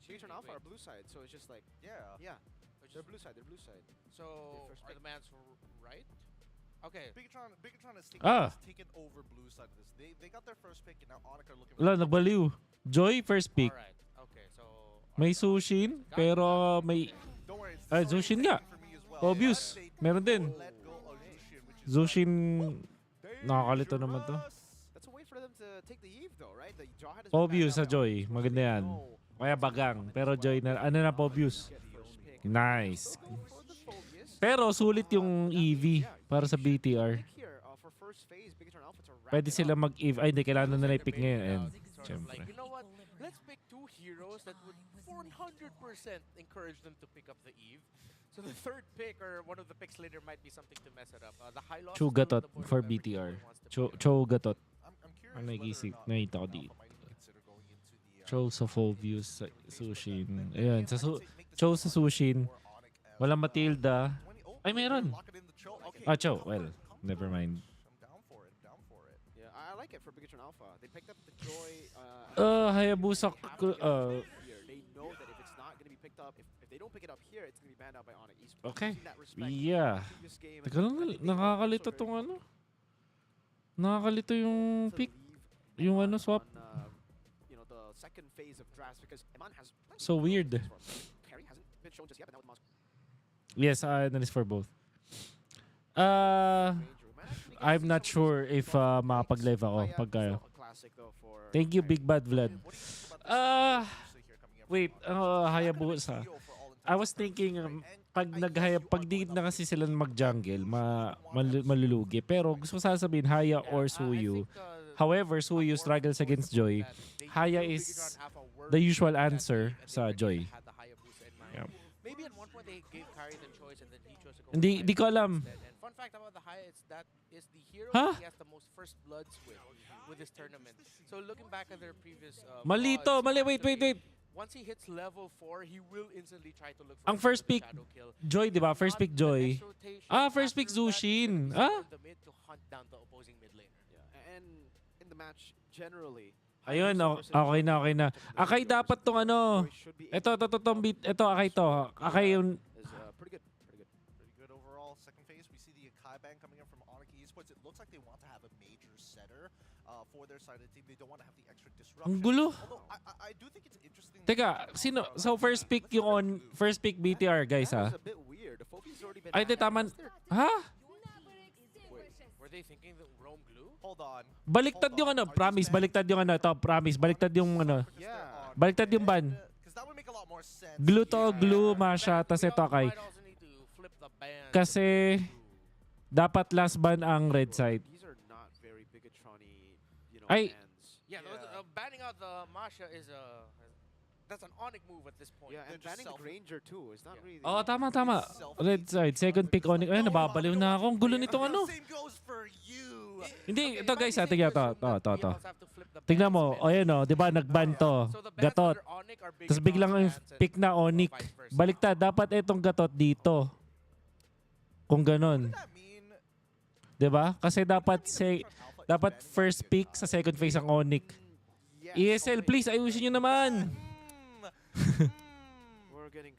Bigatron Alpha are blue side, so it's just like, yeah. They're blue side. So are the man's right? Okay. Bigatron has taken over blue side of this. They got their first pick and now ONIC are looking Wala, nagbaliw. Joy, first pick. Alright. Okay, so May Sushin, pero may... Don't worry, Zushin nga. for me as well. Obvious. Meron din. Let go of Zushin, which is Zushin, nakakalito naman to. That's a way for them to take the Eve though, right? The Jawhead has Obvious sa Joy. Maganda yan. Kaya bagang. Pero Joy na, ano na obvious. Nice. Pero sulit yung EV para sa BTR. Pwede sila mag-EV. Ay, hindi. Kailangan na i-pick ngayon. And, syempre. Like, you know what? Let's pick two heroes that would 400% encourage them to pick up the Eve. So the third pick or one of the picks later might be something to mess it up. The high loss Chugatot for BTR. Chugatot. I'm curious Ang nagisip. whether or not Nakita ko dito. Alpha might even consider going into the Cho sa Phobius, sa Sushin. Ayan, Cho sa Sushin. Wala Matilda. Ay, meron. Cho. Well, never mind. Yeah, I like it for Bigatron Alpha. They picked up the Joy. Hayabusa. They know that if it's not going to be picked up, if they don't pick it up here, it's going to be banned out by ONIC Esports. Okay. In that respect, Yeah. previous game, Teka lang, I think they nakakalito also tong very ano. Nakakalito yung to pick. leave Yung Eman ano, swap. on, the second phase of drafts because Eman has So weird. Carry hasn't been shown just yet, but now with Moscow. Yes, that is for both. I'm not sure if makapag-live ako pagka. Thank you, Big Bad Vlad. Wait, Hayabusa. I was thinking, pag di na kasi sila mag-jungle, malulugi. Pero gusto ko sasabihin, Haya or Suyu. However, Suyu struggles against Joy. Haya is the usual answer sa Joy. Yeah. Maybe at one point they gave Kari the choice and then he chose to go. Hindi ko alam. And fun fact about the Haya is that is the hero Huh? he has the most first bloods with this tournament. So looking back at their previous Mali to, VODs, mali, wait. actually, once he hits level 4, he will instantly try to look for Ang first pick, shadow kill. Joy, di ba? First pick, On the Joy. next rotation, First pick, after that, Zushin. he's gonna be in the mid to hunt down the opposing mid laner. Yeah, and in the match generally. Ayun, okay na. Akay dapat tong ano. Ito, Akay to. Akay yung... Is pretty good. Pretty good overall. Second phase, we see the Akai ban coming in from ONIC Esports. It looks like they want to have a major setter for their side of the team. They don't want to have the extra disruption. Ang gulo. Although I do think it's interesting. Teka, sino? So first pick yung first pick BTR, guys, ha? That was a bit weird. The Phobe's already been Ay, di, tama. Ha? Were they thinking that Rome glue? Hold on. Baliktad yung ano, promise, baliktad yung ano, ito, promise, baliktad yung ano. Yeah. Baliktad yung ban. Because that would make a lot more sense. Glue to, glue, Masha, tas ito, Akay. Might also need to flip the ban. Kasi, dapat last ban ang red side. These are not very Bigatron-y, Ay. bans. Yeah, those, banning out the Masha is that's an ONIC move at this point. Yeah, and They're just banning the Granger too is not really. Oo, tama. Red side, second pick ONIC. Ay, nababaliw na ako. Ang gulo nitong ano. Same goes for you. Hindi, ito guys, tingnan to. You also have to flip the Tingnan bans mo, mid. o yun o, di ba nagban to, So the bans gatot. under ONIC are bigger Tapos biglang yung bans and pick na ONIC. vice versa. Baliktad, dapat itong gatot dito. Kung ganon. That mean Di ba? Kasi dapat first pick sa second phase ang ONIC. Yes, ESL, please, ayusin nyo naman. we're getting.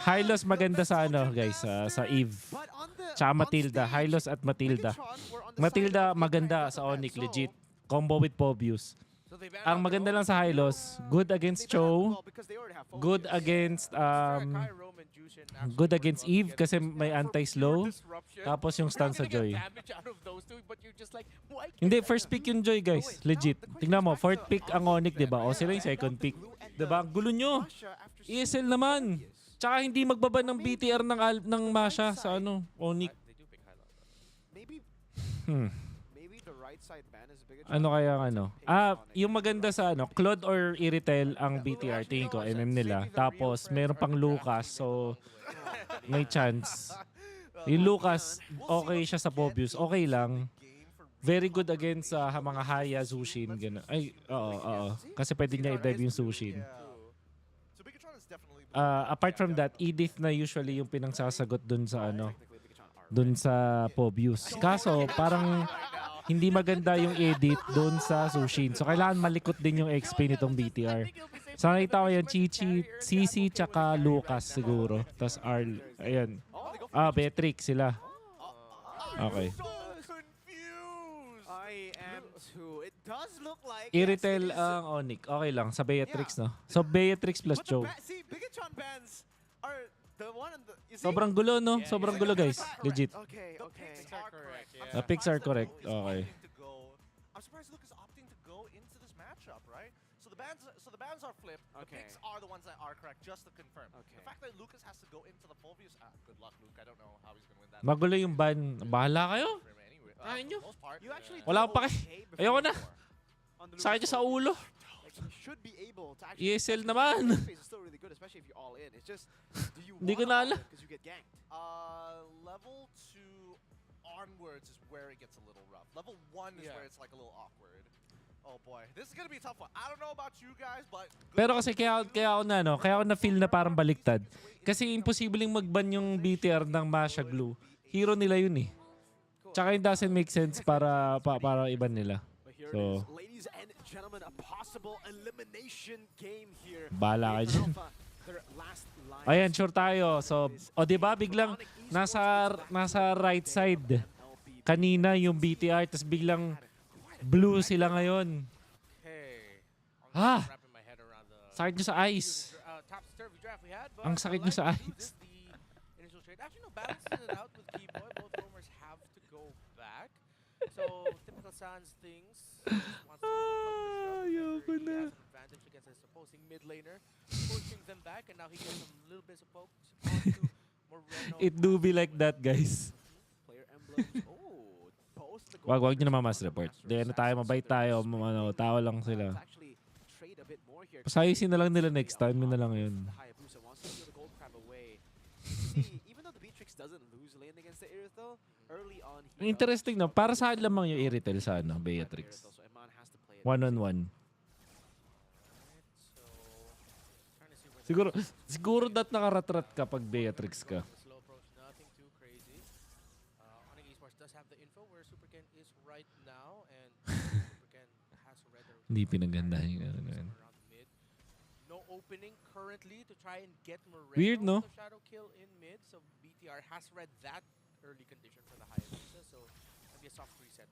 Hylos maganda sa ano, guys, sa Eve. But on the Tsaka on Matilda, stage, Hylos at Matilda. Bigatron were on the Matilda side of maganda the sa ban. ONIC, So, legit. Combo with Pobius. So they banned Ang out maganda Rome. lang sa Hylos, good they against banned Cho, well because they already have good Phobius. against Kai, Rome, and Jushin actually good work against well Eve together. kasi may For anti-slow. pure disruption, Tapos yung you're stun not sa gonna get Joy. damage out of those two, but you're just like, why can't Hindi, I first pick yung Joy, guys. Legit. Tingnan mo, fourth pick ang ONIC, di ba? O sila yung second pick. Di ba? Gulo nyo. Masha after ESL seeing naman. Phobius. Tsaka hindi magbaban ng BTR ng Masha sa ano, ONIC. They do pick highlight. Maybe Hmm. maybe the right side ban is bigger. Ano kaya ang ano? Yung maganda sa ano, Claude or Iritel ang BTR, tingin ko, MM nila. Tapos, meron pang Lucas, so may chance. Yung Lucas, okay siya sa Pobius, okay lang. Very good against sa mga Haya, Zushin, gano'n. Ay, oo. Kasi pwede niya i-dive yung Zushin. So Bigatron is definitely Apart from that, Edith na usually yung pinangsasagot dun sa ano, dun sa Pobius. Kaso, parang hindi maganda yung edit dun sa Sushin. So, kailangan malikot din yung XP nitong BTR. So, nakita ko yan, Chichi, Cici, tsaka Lucas siguro. Tapos Arl, ayan. Beatrix sila. Okay. so confused. I am too. It does look like Iritel yes, it is. ang ONIC. Okay lang, sa Beatrix, no? So, Beatrix plus But Joe. see, Bigatron bans are the one and the. You see? Sobrang gulo, no? Sobrang gulo, guys. Legit. Okay, The okay. picks are correct. yeah. The picks are correct. Okay. I'm surprised Luke is opting to go into this matchup, right? So the bans are flipped. The Okay. picks are the ones that are correct, just to confirm. Okay. The fact that Lucas has to go into the Phobius, good luck, Luke. I don't know how he's gonna win that. Magulo yung ban. Bahala kayo. Anyway, Ayaw nyo. for the most part, You actually Wala did akong pake. okay before Ayoko na. on the Sakit Lucas niya sa Phobius. ulo. Like, you should be able to actually. ESL naman. Phase is still really good, especially if you're all in. It's just, do you Hindi ko wanna na all alam. in 'cause you get ganked? level 2 onwards is where it gets a little rough. Level 1 is Yeah. where it's like a little awkward. Oh boy, this is gonna be a tough one. I don't know about you guys, but Pero kasi kaya ako na no, kaya ako na feel na parang baliktad. Kasi imposibleng mag-ban yung BTR ng Masha Glue. Hero nila yun eh. Tsaka it doesn't make sense para iban nila. So, bahala kayo dyan. Ayan, sure tayo. So, o diba biglang nasa right side kanina yung BTR, tapos biglang blue sila ngayon. Sakit nyo sa eyes. Ang sakit nyo sa eyes. Actually, no, balancing it out with Keyboy. Both roamers have to go back. So, typical Sans things. Wants to Ayoko he na. has an advantage against his opposing mid laner, pushing them back, and now he gets some little bits of pokes onto Moreno. It do be like that, guys. Player emblems. Oh, post the Wag nyo naman mas report. Di ano tayo, mabait tayo. Ano, tao lang sila. Actually trade a bit more here. Pasayusin na lang nila next time. Yun na lang yun. The Hayabusa wants to steal the gold crab away. See, even though the Beatrix doesn't lose lane against the Irithel, early on he Interesting no. Para saan lamang yung Iritel sa ano, Beatrix? So Eman has to play it. One-on-one. Siguro that nakaratrat ka pag Beatrix ka. Slow approach, nothing too crazy. ONIC Esports does have the info where Superken is right now, and Superken has already Hindi pinaganda yung ano na yun. around mid. No opening currently to try and get Moreno. Weird, no? The shadow kill in mid, so BTR has read that early condition for the Hayabusa, so maybe a soft reset.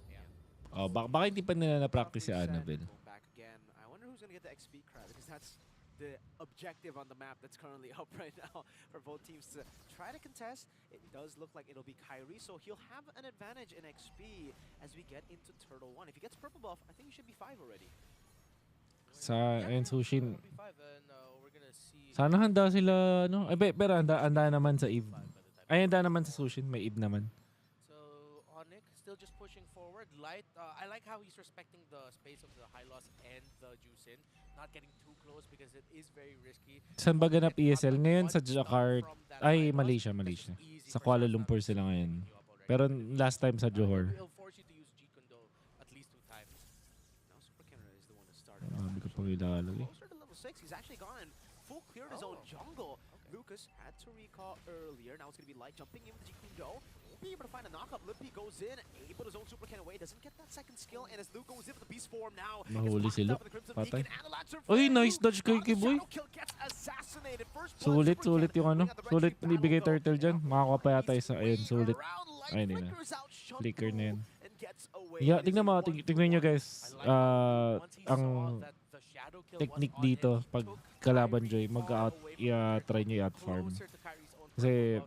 Yeah. Oh, baka hindi pa nila na-practice si Annabelle. Going back again. I wonder who's gonna get the XP crab because that's the objective on the map that's currently up right now for both teams to try to contest. It does look like it'll be Kyrie, so he'll have an advantage in XP as we get into Turtle 1. If he gets purple buff, I think he should be 5 already. Sa Sushin. We're gonna see Sana handa sila, no? Pero handa naman sa Eve. Ay, handa naman sa Sushin. May Eve naman. So ONIC still just pushing forward. Light, I like how he's respecting the space of the Hylos and the Juicin, not getting too close because it is very risky. Saan ba ganap ESL? Ngayon sa Jakarta. Ay, Malaysia. Sa Kuala Lumpur sila ngayon. Pero last time sa Johor. It'll force you to use G-Condo at least 2 times. Now Super Canada is the one to start. Marami ka pang ilalagay. Closer to level 6, he's actually gone and full cleared his own jungle. Lucas had to recall earlier. Now it's going to be Light jumping in with the G-Kundo. Won't be able to find a knockup. Lippy goes in, able to zone Super Can away. Doesn't get that second skill. And as Luke goes in for the beast form now, Mahuli si Luke. Patay. Uy, Uy, nice dodge kay Kiboy. Sulit yung ano. Sulit ibigay turtle dyan. Makakuha pa yata isa. Ayun, sulit. Ayun na. Flicker na yan. Yeah, tignan mo. Tignan nyo guys. Ang technique dito pag kalaban Joy, mag-out, try nyo i-out farm. Kasi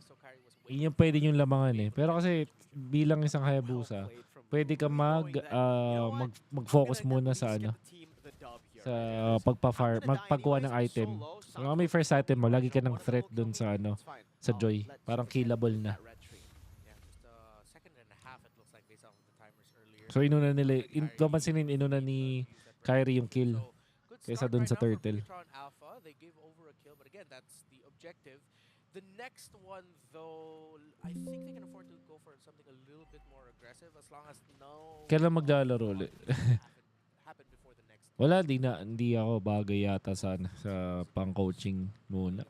yun yung pwede yung lamangan eh. Pero kasi bilang isang Hayabusa, pwede ka mag-focus muna sa ano, sa magpagkuha ng item. Kung may first item mo, lagi ka ng threat dun sa ano, sa Joy. Parang killable na. So inuna nila, papansinin inuna ni Kyrie yung kill kaysa dun sa turtle. They gave over a kill, but again, that's the objective. The next one, though, I think they can afford to go for something a little bit more aggressive as long as no. Kailan maglalaro ulit? happen before the next. Wala, hindi ako bagay yata sa pang-coaching muna.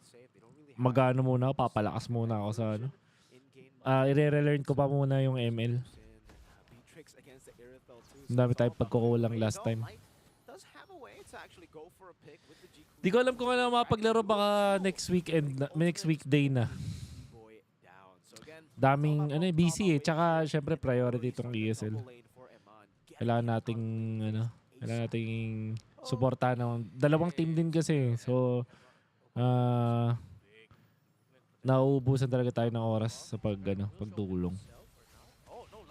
Magano muna ako, papalakas muna ako sa ano. I-relearn ko pa muna yung ML. Ang dami tayong pagkukulang last time. Di ko alam kung ano mapaglaro, baka next weekday na. Daming busy eh. Tsaka syempre priority itong ESL. Kailangan nating suportahan ng dalawang team din kasi. So nauubusan talaga tayo ng oras sa pagtulong.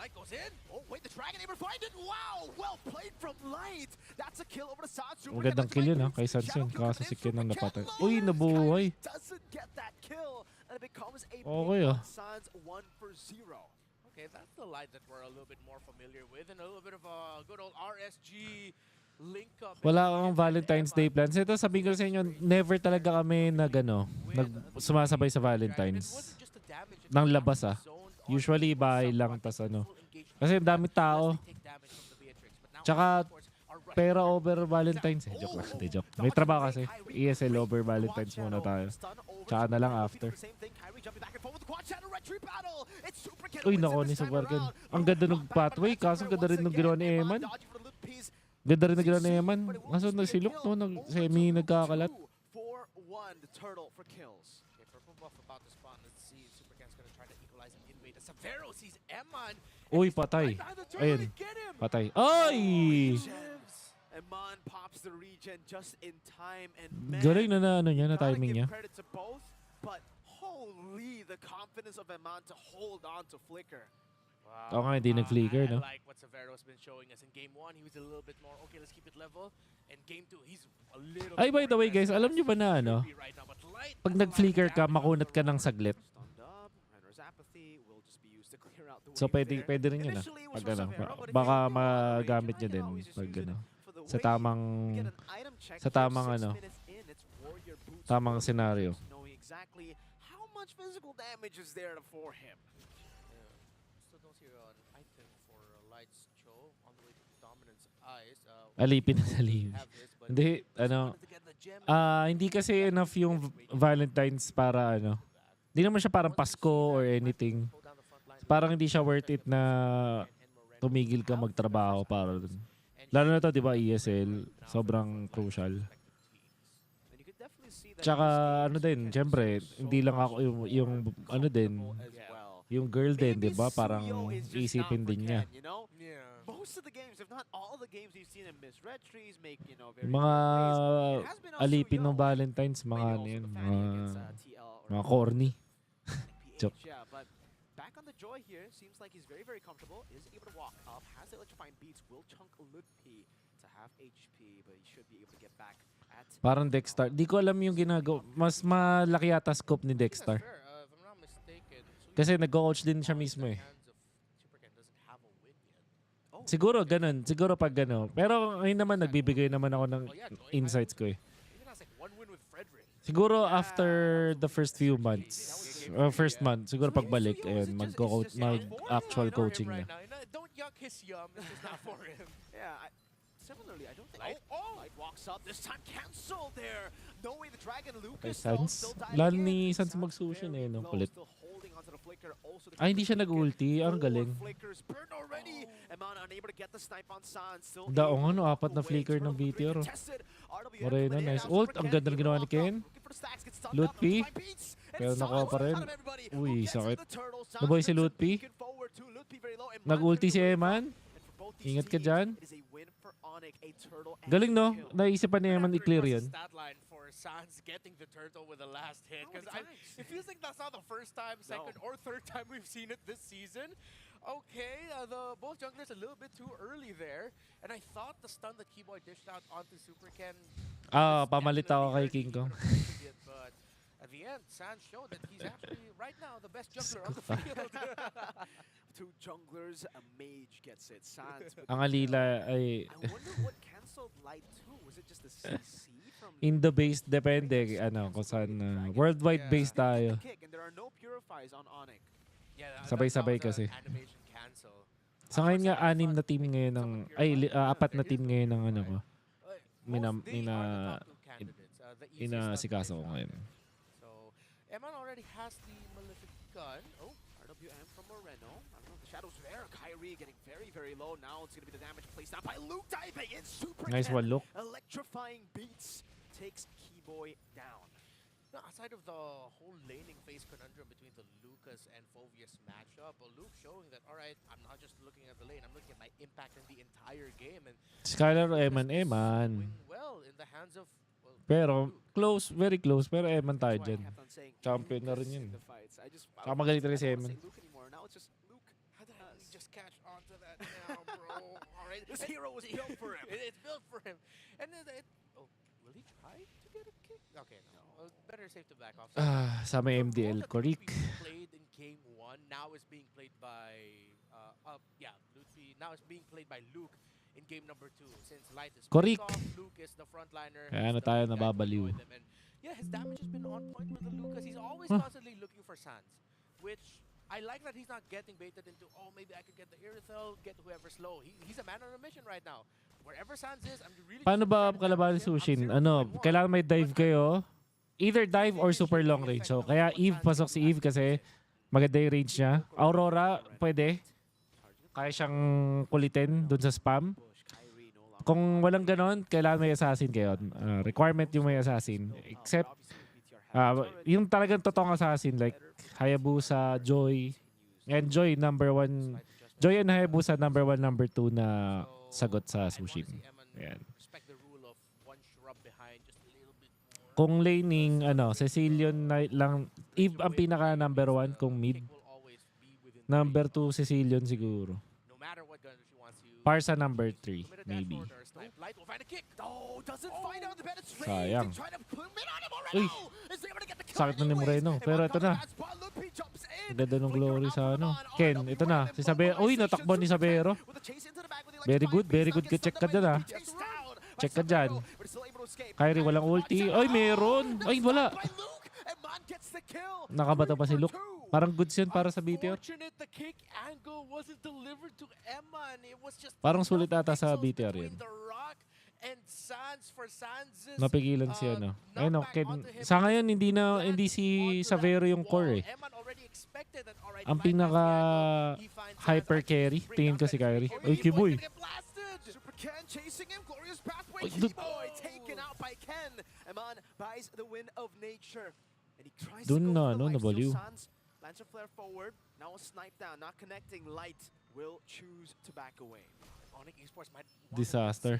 Light goes in. Oh, wait, the Dragon able to find it. Wow, well played from Light. That's a kill over the Sansu. Ang gandang kill yun kay Sansun. Kaso si Ken ang napatay. Uy, nabuhay. Doesn't get that kill. And it becomes a okay, Sans 1-0. Okay, that's the Light that we're a little bit more familiar with. And a little bit of a good old RSG link up. Wala akong Valentine's Day plans. Ito, sabihin ko sa inyo, never talaga kami sumasabay sa Valentine's. Nang labas Usually bahay lang tas ano. Kasi ang dami tao. Now Tsaka, esports are right pera here. over Valentine's. Joke lang, hindi joke. May trabaho kasi. ESL over Valentine's muna tayo. Tsaka na lang after. Uy, nako ni Supercan. Ang ganda ng pathway, kaso ang ganda rin ng ginawa ni Eman. Ganda rin ng ginawa ni Eman. Kaso na si Luke, no, semi nagkakalat. 4-1 the turtle for kills. Okay, purple buff about to spawn. Let's see. Supercan's gonna try to equalize and invade. Severo sees Eman. Uy, patay. Ayun. Patay. Ay! Eman pops the regen just in time and man, Galing na ano niya, na gotta timing give niya. credit to both, but holy, the confidence of Eman to hold on to Flicker. Wow. Oo nga, hindi nag-flicker, no? I like what Severo's been showing us in game 1. He was a little bit more, okay, let's keep it level. And game 2, he's a little Ay, by bit the way more guys, alam niyo ba na ano? right now, but light Pag has a lot of nag-flicker ka, damage makunat ka for ng saglit. Stunned up, Renner's apathy will just be used to clear out the So wave there. pwede rin yun ah. Initially, it was Pag for ano, Severo, but if baka you do want the magamit regen, niya I can din always just pag use it ano, for the sa wave. tamang We get an item check sa here, tamang 6 ano, minutes in, it's Warrior Boots tamang for senaryo. Rangers, knowing exactly how much physical damage is there for him. Still don't see an item for Light's Cho on the way to Dominance Eyes. Alipin na sa linis. Hindi, ano, hindi kasi enough yung Valentine's para ano. Hindi naman siya parang Pasko or anything. Parang hindi siya worth it na tumigil ka magtrabaho para dun. Lalo na to, di ba, ESL, sobrang crucial. And you could definitely see that Tsaka these ano players din, can syempre, show hindi lang so ako much yung more ano din, as well. yung girl din, di Maybe ba? Parang Suyo is just isipin not din for niya. Ken, you know? Yeah. Most of the games, if not all the games we've seen him miss red trees, make, you know, very Mga good plays. It has been on alipin Suyo. ng Valentine's, mga Maybe ano also yun, the Fanny against, TL or mga corny. PH, Joke. yeah, but back on the Joy here, seems like he's very, very comfortable, is able to walk up, has the electrifying beats, will chunk Ludpi to have HP, but he should be able to get back at... Parang Dexter. Di ko alam yung ginagawa. Mas malaki yata scope ni Dexter. If I'm not mistaken, Kasi nag-coach din siya mismo eh. Siguro ganun. Siguro pag gano. Pero ngayon naman nagbibigay naman ako ng insights ko eh. Siguro after the first few months, first month, siguro pagbalik, ayun, mag-actual coaching na. Don't yuck his yum. This is not for him. Yeah, similarly, I don't think... Light. Light walks up, this time cancel there! Knowing the Dragon Kay Lucas though, Sans. still dying Lalo again. ni Sans Sans mag-sushin very eh, no? low, Kulit. still holding onto the flicker, also the Ay, hindi siya flicker. nag-ulti. Ang Four galing. flickers burned already. Eman unable to get the snipe on Sans. Still Daong able to ano, walk apat na away. flicker ng Turtle BTR. three contested. RWM Moreno, coming in nice now, ult. Super Ang Ken ganda ng able ginawa to ni walk up, Ken. looking for the stacks, gets stunned Loot up, P. electrifying beats, and Pero Sans nakuha pa rin. out of everybody. Uy, Who gets sakit. the turtle? Sans Naboy si gets Loot P. beacon forward to Loot P very low. Eman Nag-ulti gets si the wave Eman. up. And for both these Ingat ka teams, dyan. it is a win for ONIC, a turtle and Galing no? a kill. Naisipan ni Eman i-clear yun. Stat line for Sans getting the turtle with the last hit, How many because times? it feels like that's not the first time, second, or third time we've seen it this season. Okay, the both junglers a little bit too early there, and I thought the stun that Keyboy dished out onto Supercan. Pamalit ako kay King Kong. But at the end, Sans showed that he's actually right now the best jungler on the field. Two junglers, a mage gets it. Sans. with Ang the alila kill. ay I wonder what canceled Light 2. Was it just the CC from in the base, depende ano, kung saan worldwide base tayo. kick, and there are no purifies on ONIC. Yeah, Sabay-sabay that was kasi. an animation cancel. Sa ngayon nga, 6 na team ngayon ng, ay, 4 na team ngayon ng ano ko. Inasikaso ko ngayon. So, Eman already has the Malefic gun. Oh, RWM from Moreno. I don't know if the shadow's there. Kyrie getting very, very low. Now it's going to be the damage placed down by Luke diving in. Super Nice Ken. one, Luke. Electrifying beats takes Keyboy down. Now, aside of the whole laning phase conundrum between the Lucas and Phovius matchup, Luke showing that, alright, I'm not just looking at the lane, I'm looking at my impact in the entire game. And Skylar, Eman. doing well in the hands of, well, Pero, Luke. close, very close. Pero Eman tayo That's why I dyan. kept on saying Champion na Lucas rin yun. in the fights. I Saka magaling talaga si I don't Eman. wanna say Luke anymore. Now it's just Luke. How did I just catch onto that now, bro? Alright. This hero was built for him. It's built for him. And then oh, will he try to get a kick? Okay, no. Better safe to back off. Sa may MDL, Korik. Played in game 1, now is being played by Lucy. Now is being played by Luke in game number 2. Since Light is Korik. off, Luke is the frontliner. Kaya he's na the tayo main guy to nababaliw. annoy them. And yeah, his damage has been on point with the Lucas. He's always constantly looking for Sans, which I like that he's not getting baited into, oh, maybe I could get the Irithel, get whoever's low. He's a man on a mission right now. Wherever Sans is, I'm really Paano just ba trying to kalaban damage him. I'm Sushin? 0 Ano, and 1. kailangan may dive But kayo. Either dive or super long range. So, kaya Eve pasok si Eve kasi maganda yung range niya. Aurora, pwede. Kaya siyang kulitin dun sa spam. Kung walang ganon, kailangan may assassin kayo. Requirement yung may assassin. Except, yung talagang totoong assassin like Hayabusa, Joy, and Joy number 1. Joy and Hayabusa number 1, number 2 na sagot sa Sushin. Ayan. Kung laning, Cecilion lang, Eve ang pinaka number 1 kung mid. Number 2, Cecilion siguro. Parsa number 3, maybe. Sayang. Uy! Sakit na ni Moreno. Pero ito na. Ang ganda ng glory sa Ken, ito na. Si Sabero. Uy, natakbo ni Sabero. Very good, very good. Check ka dyan Check ka dyan. Kyrie, walang ulti. Ay, meron. Ay, wala. Nakabata pa si Luke. Parang goods yun para sa BTR. Parang sulit ata sa BTR yun. Napigilan si Ken, sa ngayon hindi si Savero yung core Ang pinaka hyper carry tingin ko si Kyrie. Oy, Kiboy. Ken chasing him, glorious pathway. Taken out by Ken. Eman buys the win of nature. And he tries to go for the nabaliw. Lancer flare forward. Now a snipe down, not connecting. Light will choose to back away. ONIC Esports might disaster.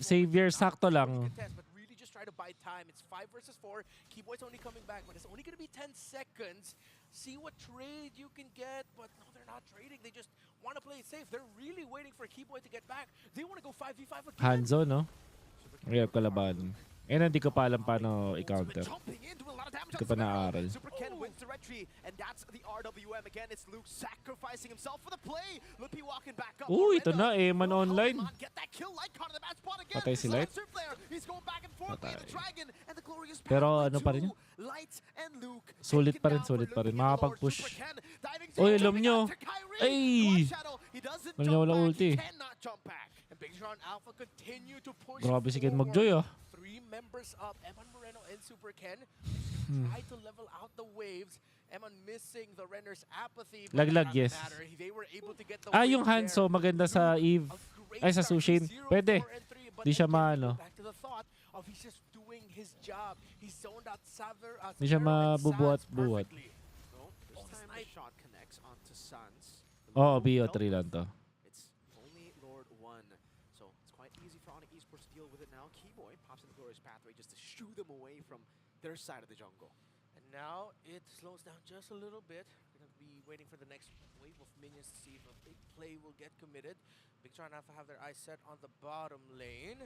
Savior sakto lang. But really just try to buy time. It's 5 versus 4. Keyboy's only coming back, but it's only going to be 10 seconds. See what trade you can get, but no, they're not trading. They just want to play it safe. They're really waiting for Keyboy to get back. They want to go 5v5 again. Hanzo, no? Ngayon kalaban. Hindi ko pa alam paano i-counter. Hindi ko pa naaral. Super Ken wins the retreat, and that's the RWM again. It's Luke sacrificing himself for the play. Lupi walking back up. Ito na, Eman online. Patay si Light. Patay. Pero ano pa rin? Sulit pa rin. Makapag-push. Uy, alam nyo. Ay! Alam nyo wala ulti. Grabe si Ken mag-joy, 3 members up, Eman Moreno and Super Ken try to level out the waves. Eman missing the Renner's apathy. Laglag, yes. They were able to get the Yung Hanzo maganda sa Eve. Ay, sa Sushin. Pwede. Di siya maano. He's just doing his job. He's zoned out Saver. Di siya mabubuhat-buhat. Shot connects onto Suns. BO3 lang to. It's only Lord 1. So it's quite easy for ONIC Esports to deal with it now. Keyboy pops in the glorious pathway just to shoo them away from their side of the jungle. And now it slows down just a little bit. We're going to be waiting for the next wave of minions to see if a big play will get committed. Big Tron have their eyes set on the bottom lane.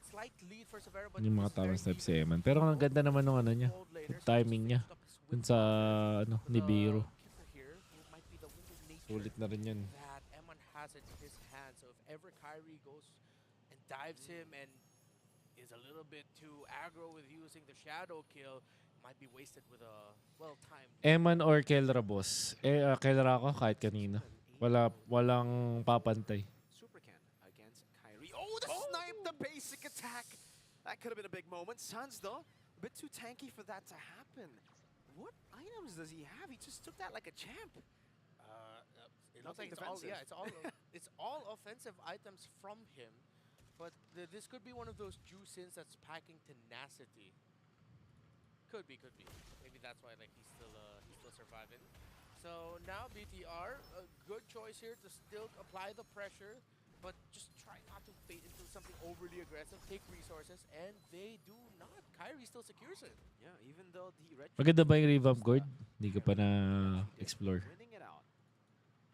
Slight lead for Severo, but Yung mga tamang steps si Eman. Pero ang ganda naman ng niya. Yung timing niya. Dun sa Nibiru. Sulit na rin yan. That Eman has it in his hand. So if ever Kyrie goes and dives him and is a little bit too aggro with using the shadow kill, might be wasted with a well-timed. Eman or Kelra, boss? Kelra ako kahit kanina. Walang papantay. Super Ken against Kyrie. Oh, the snipe, the basic attack. That could have been a big moment. Suns, though, a bit too tanky for that to happen. What items does he have? He just took that like a champ. It looks like it's all offensive items from him, but this could be one of those juicins that's packing tenacity. Could be. Maybe that's why he's still surviving. So now BTR, a good choice here to still apply the pressure, but just try not to fade into something overly aggressive, take resources, and they do not. Kyrie still secures it. Yeah, even though the red. Maganda ba yung revamp gourd? Hindi ko pa na-explore. Winning it out.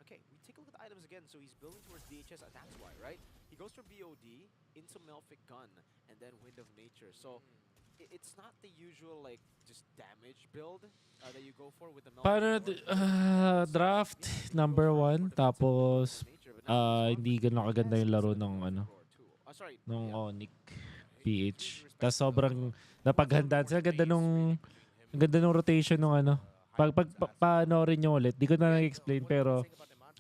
Okay, we take a look at the items again. So he's building towards DHS, and that's why, right? He goes from BOD into Melfic Gun, and then Wind of Nature. So it's not the usual just damage build that you go for with the Melfic. Paano draft number 1 tapos hindi ganun kaganda yung laro ng nung ONIC PH. Tapos sobrang napaghandaan sila. Ganda nung rotation nung Panoorin nyo ulit, di ko na nag-explain pero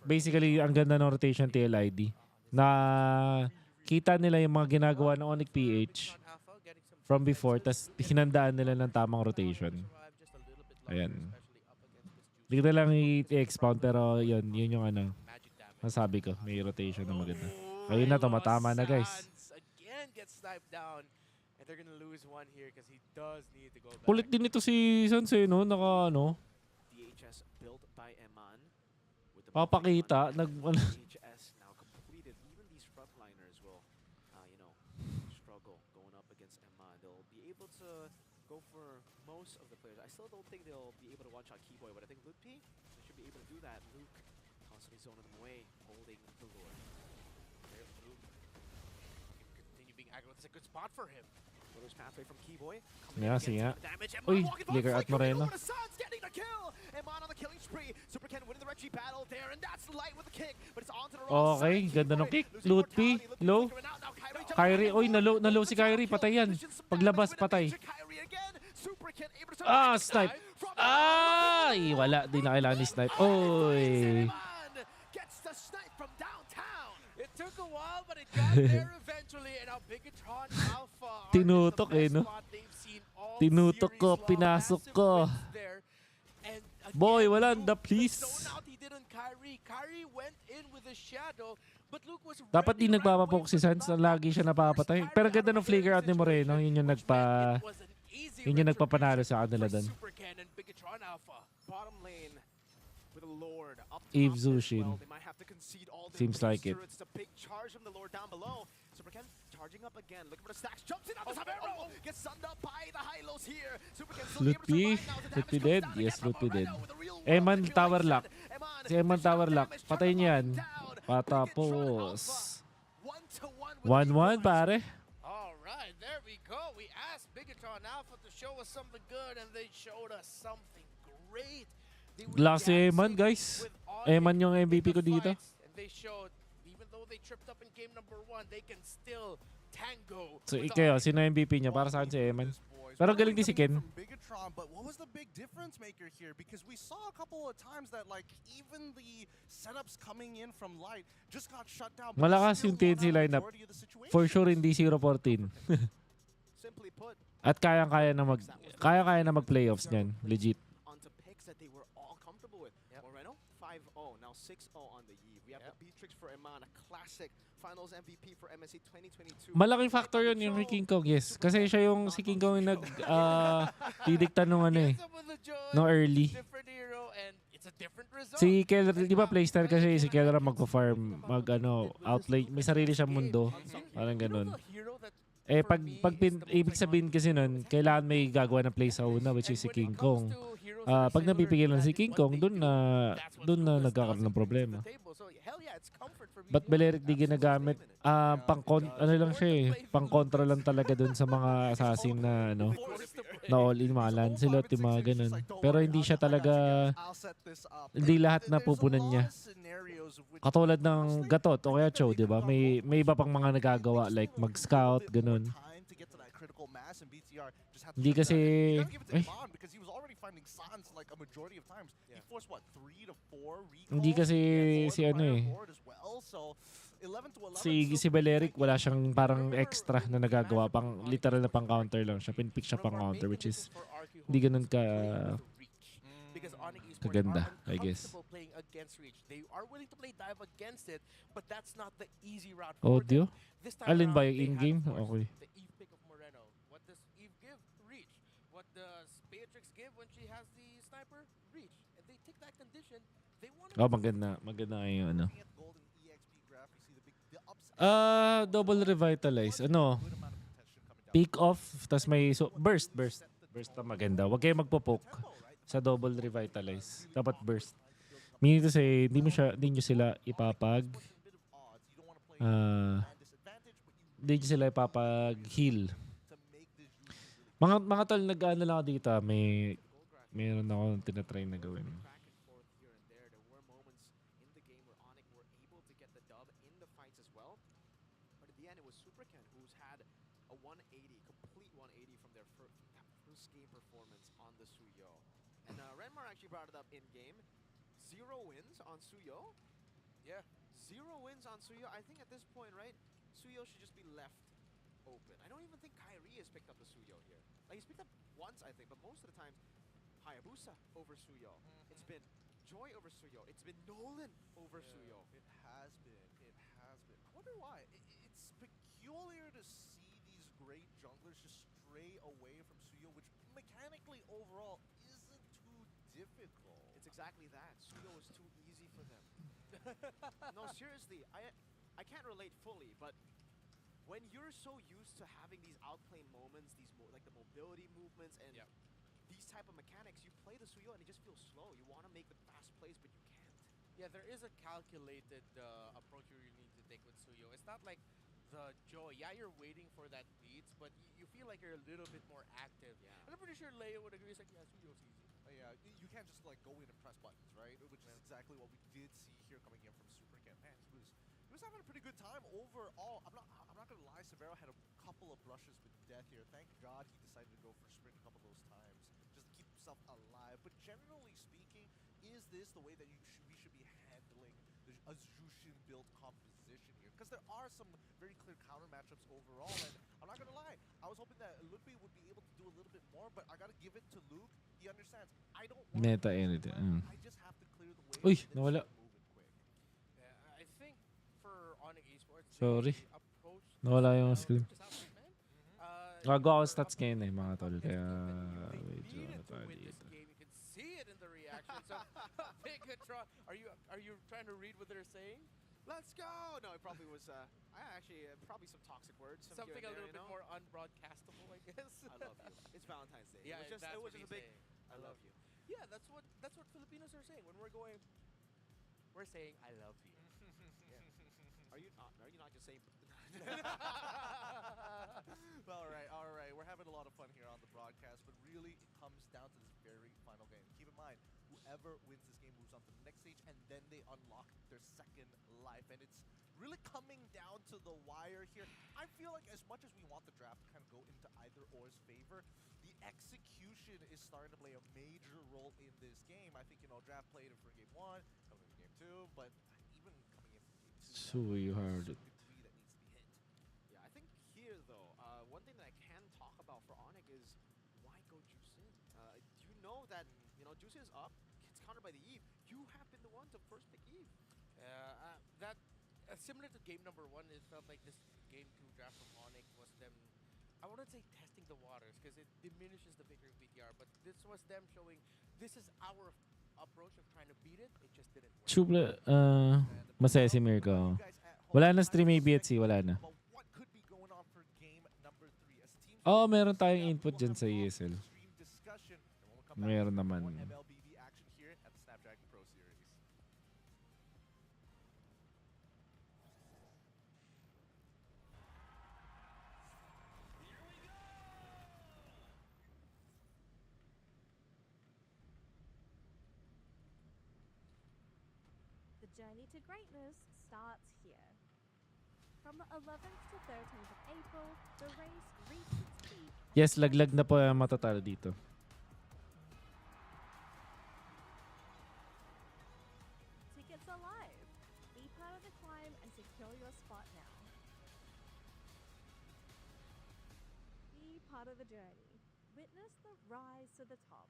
basically ang ganda ng rotation TLID na kita nila yung mga ginagawa ng ONIC PH from before tas hinandaan nila ng tamang rotation. Ayan. Hindi ko na lang i-expound pero yun yung ano nasabi ko, may rotation na maganda. Ayun na, tumatama na guys. Again gets sniped down. And they're gonna lose one here because he does need to go back. Pulit din ito si Sanse, no? Naka, ano? DHS built by Eman. Papakita. DHS now completed. Even these frontliners will, struggle going up against Eman. They'll be able to go for most of the players. I still don't think they'll be able to one-shot Keyboy, but I think Luke P, they should be able to do that. Luke constantly zoning them away, holding the Lord. There's Luke. Continue being aggro. It's a good spot for him. Loader's pathway from Keyboy. Nga, sige. Uy, Licker at Moreno. Getting the kill. Eman on the killing spree. Super Ken winning the Reggie battle there, and that's light with the kick. But it's onto the wrong Okay, side. ganda ng kick. Loot P, low. Kyrie, oy, na-low si Kyrie. Patay yan. Paglabas, patay. Ah, snipe. Ay, wala. Di na kailangan ni snipe. Oy. Gets the snipe from downtown. It took a while, but it got there eventually. And now Bigatron Alpha are Tinutok in the best no? spot they've seen all Tinutok ko, series long. pinasok Massive ko. wins there. And again, Boy, wala Luke, the please. the zone out he did on Kyrie. Kyrie went in with a shadow, but Luke was Dapat di ready nagpapapok si Sans na lagi siya napapatay. Pero ganda ng flicker out ni Moreno. Yun yung yun yung nagpapanalo sa kanila doon. Bottom lane with a Lord up top Eve as Zushin. well. They might have to concede all their Seems like it. turrets. It's a big charge from the Lord down below. Superken charging up again. Looking for the stacks. Jumps in on the arrow. Gets sunned up by the high-lows here. Superken still able to Lutpi. survive now. The Lutpi damage dead. comes down Yes, again from Lutpi dead. Moreno with a real Eman world tower manipulation. lock. Eman, Si Eman pushing tower out lock. damage, Patay turret niyan. down. Patapos. 1-1 with 1-1 the pare. All right, there we go. We asked Bigatron Alpha to show us something good, and they showed us something great. They were Glass si dancing Eman guys. with all Eman yung in MVP the ko dito. fights, and they showed, even though they tripped up in game number 1, they can still tango. So with ikaw, ONIC. sino MVP niya? Para sa akin si Eman. Pero galing din si Ken. Bigatron, but what was the big difference maker here? Because we saw a couple of times that like even the setups coming in from Light just got shut down. but Malakas still yung TNC won out lineup. majority of the situations. For sure hindi 0-14. Simply put, At kaya-kaya na mag-playoffs niyan. Legit. onto picks that they were all comfortable with. Moreno, 5-0, now 6-0 on the eve. We have the Beatrix for Eman, a classic finals MVP for MSC 2022. Malaking factor yun yung kay King Kong, yes. Kasi siya yung si King Kong yung didikta nung ano eh. Ends up with a joy, No early. different hero, and it's a different result. Si Keller, di ba playstyle kasi si Keller magpa-farm, outlay. May sarili siyang mundo. Parang ganun. Eh, ibig sabihin kasi nun, kailangan may gagawa ng play sa una, which is si King Kong. Pag napipigilan si King Kong, dun na nagkakaroon ng problema. But Balearic di ginagamit, ano lang siya eh, pang-contra lang talaga dun sa mga assassin na na all-in mga Lancelot, yung mga ganun. Pero hindi siya talaga, hindi lahat na pupunan niya. Katulad ng Gatot o kaya Cho, di ba? May iba pang mga nagagawa like mag-scout, ganun. Hindi kasi, hindi kasi si ano eh. Si Balearic wala siyang parang extra na nagagawa, pang literal na pang counter lang siya. Pinpick siya pang counter, which is hindi ganun kaganda, I guess. Audio? Alin ba yung in-game? Okay. What does Eve give? Reach. What does Beatrix give when she has the sniper? Reach. And they take that condition. They want Oh, maganda yung ano. Double revitalize. Ano? Peak off, tas may burst. Burst na maganda. Huwag kayo magpo-poke sa double revitalize. Dapat burst. Meaning to say, hindi nyo sila ipapag-heal. Mga tol, nag-ano lang ako dito. Mayroon ako tinatry na gawin. And Renmar actually brought it up in-game. 0 wins on Suyo. Yeah. 0 wins on Suyo. I think at this point, right, Suyo should just be left open. I don't even think Kyrie has picked up the Suyo here. Like, he's picked up once, I think, but most of the times, Hayabusa over Suyo. It's been Joy over Suyo. It's been Nolan over Suyo. It has been. It has been. I wonder why. It's peculiar to see these great junglers just stray away from Suyo, which mechanically overall isn't too difficult. It's exactly that. Suyo is too easy for them. No, seriously, I can't relate fully, but when you're so used to having these outplay moments, these like the mobility movements and these type of mechanics, you play the Suyo and it just feels slow. You want to make the fast plays, but you can't. Yeah, there is a calculated approach you really need to take with Suyo. It's not like the Joy. Yeah, you're waiting for that beats, but you feel like you're a little bit more active. Yeah. And I'm pretty sure Leo would agree. It's like, yeah, Suyo's easy. Yeah, you can't just like go in and press buttons, right? Which is exactly what we did see here coming in from Supercamp. Man, he was having a pretty good time overall. I'm not gonna lie, Severo had a couple of brushes with death here. Thank God he decided to go for sprint a couple of those times, just to keep himself alive. But generally speaking, is this the way that we should be handling a Jushin build composition here? Because there are some very clear counter matchups overall, and I'm not gonna lie, I was hoping that Luke would be able to do a little bit more, but I gotta give it to Luke. He understands. I don't want Meta to energy. I just have to clear the way. Uy, and then nawala. start moving quick. Yeah, I think for ONIC Esports, Sorry. they approach Nawala yung this screen. just output, man. Gago ako stats ngayon mga tol, kaya They medyo needed ano to tayo win this dito. game. You can see it in the reaction. So, Bigatron, are you trying to read what they're saying? Let's go! No, it probably was, probably some toxic words. Some Something here a and there, little you bit know? more unbroadcastable, I guess. I love you. It's Valentine's Day. Yeah, it was just that's a what big, he's saying. I love you. Yeah, that's what Filipinos are saying when we're saying I love you. Are you not just saying... All right. We're having a lot of fun here on the broadcast, but really it comes down to this very final game. Keep in mind, whoever wins this game moves on to the next stage, and then they unlock their second life. And it's really coming down to the wire here. I feel like as much as we want the draft to kind of go into either or's favor, the execution is starting to play a major role in this game. I think, draft played it for game 1, coming into game 2, but even coming in from game 2, So you heard it. that needs to be hit. Yeah, I think here, though, one thing that I can talk about for ONIC is why go Juicin? Do you know that, Juicin is up, gets countered by the Eve. You have been the one to first pick Eve. That similar to game number 1, it felt like this game 2 draft from ONIC was them. I wouldn't say testing the waters because it diminishes the victory of BTR, but this was them showing this is our approach of trying to beat it. It just didn't work. Suple, masaya si Mirko. Wala na stream ABTC, wala na. But what could be going on for game number 3 as teams Meron tayong input dyan sa ESL. stream discussion, and we'll come back Meron to naman. more MLBB action here at the Snapdragon Pro Series. The journey to greatness starts here. From the 11th to 13th of April, the race reaches its peak. Yes, laglag na po yung matatalo dito. Tickets are live. Be part of the climb and secure your spot now. Be part of the journey. Witness the rise to the top.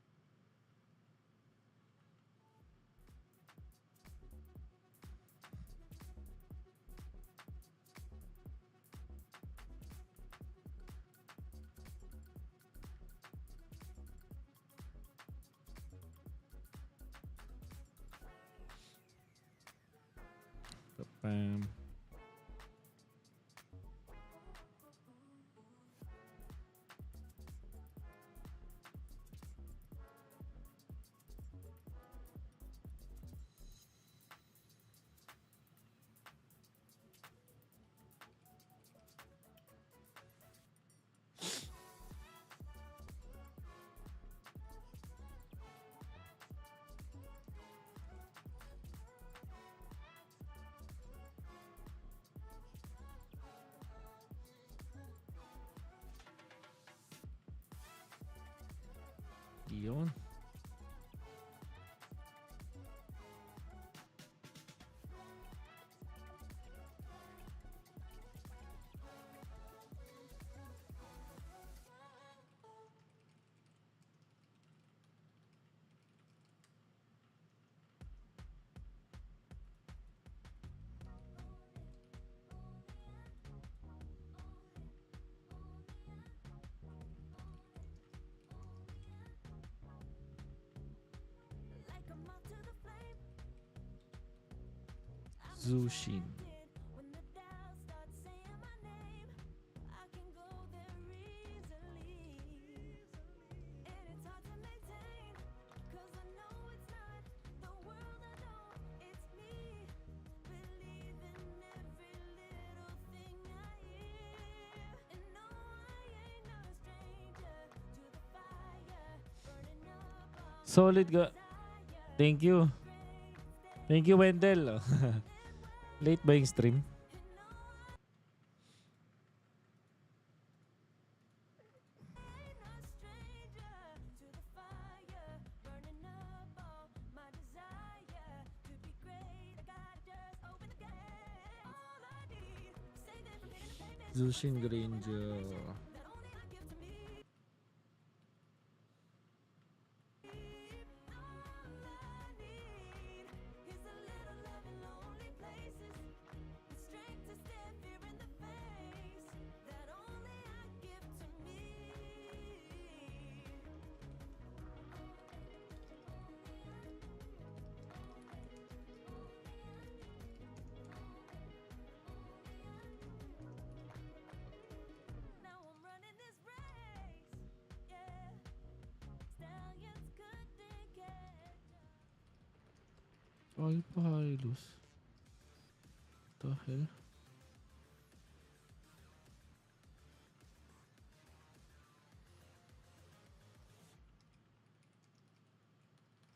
Bam. Yun. Zushin. Solid ga. Thank you. Thank you, Wendell. Late ba yung stream? Zushin Granger. Ay, pahalos. The hell?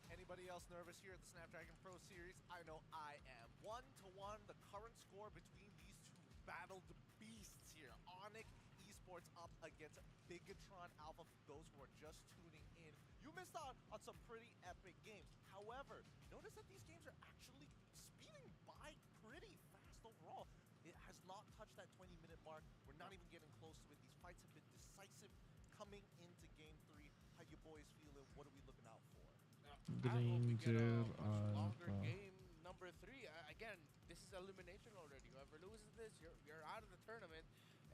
Anybody else nervous here at the Snapdragon Pro Series? I know I am. 1-1, the current score between these two battled beasts here. ONIC Esports up against Bigatron Alpha. For those who are just tuning in, you missed out on some pretty epic games. However, notice that these games are actually speeding by pretty fast overall. It has not touched that 20-minute mark. We're not even getting close to it. These fights have been decisive coming into Game 3. How you boys feeling? What are we looking out for? I Granger hope we get a much longer Alpha. game number 3. Again, this is elimination already. Whoever loses this, you're out of the tournament.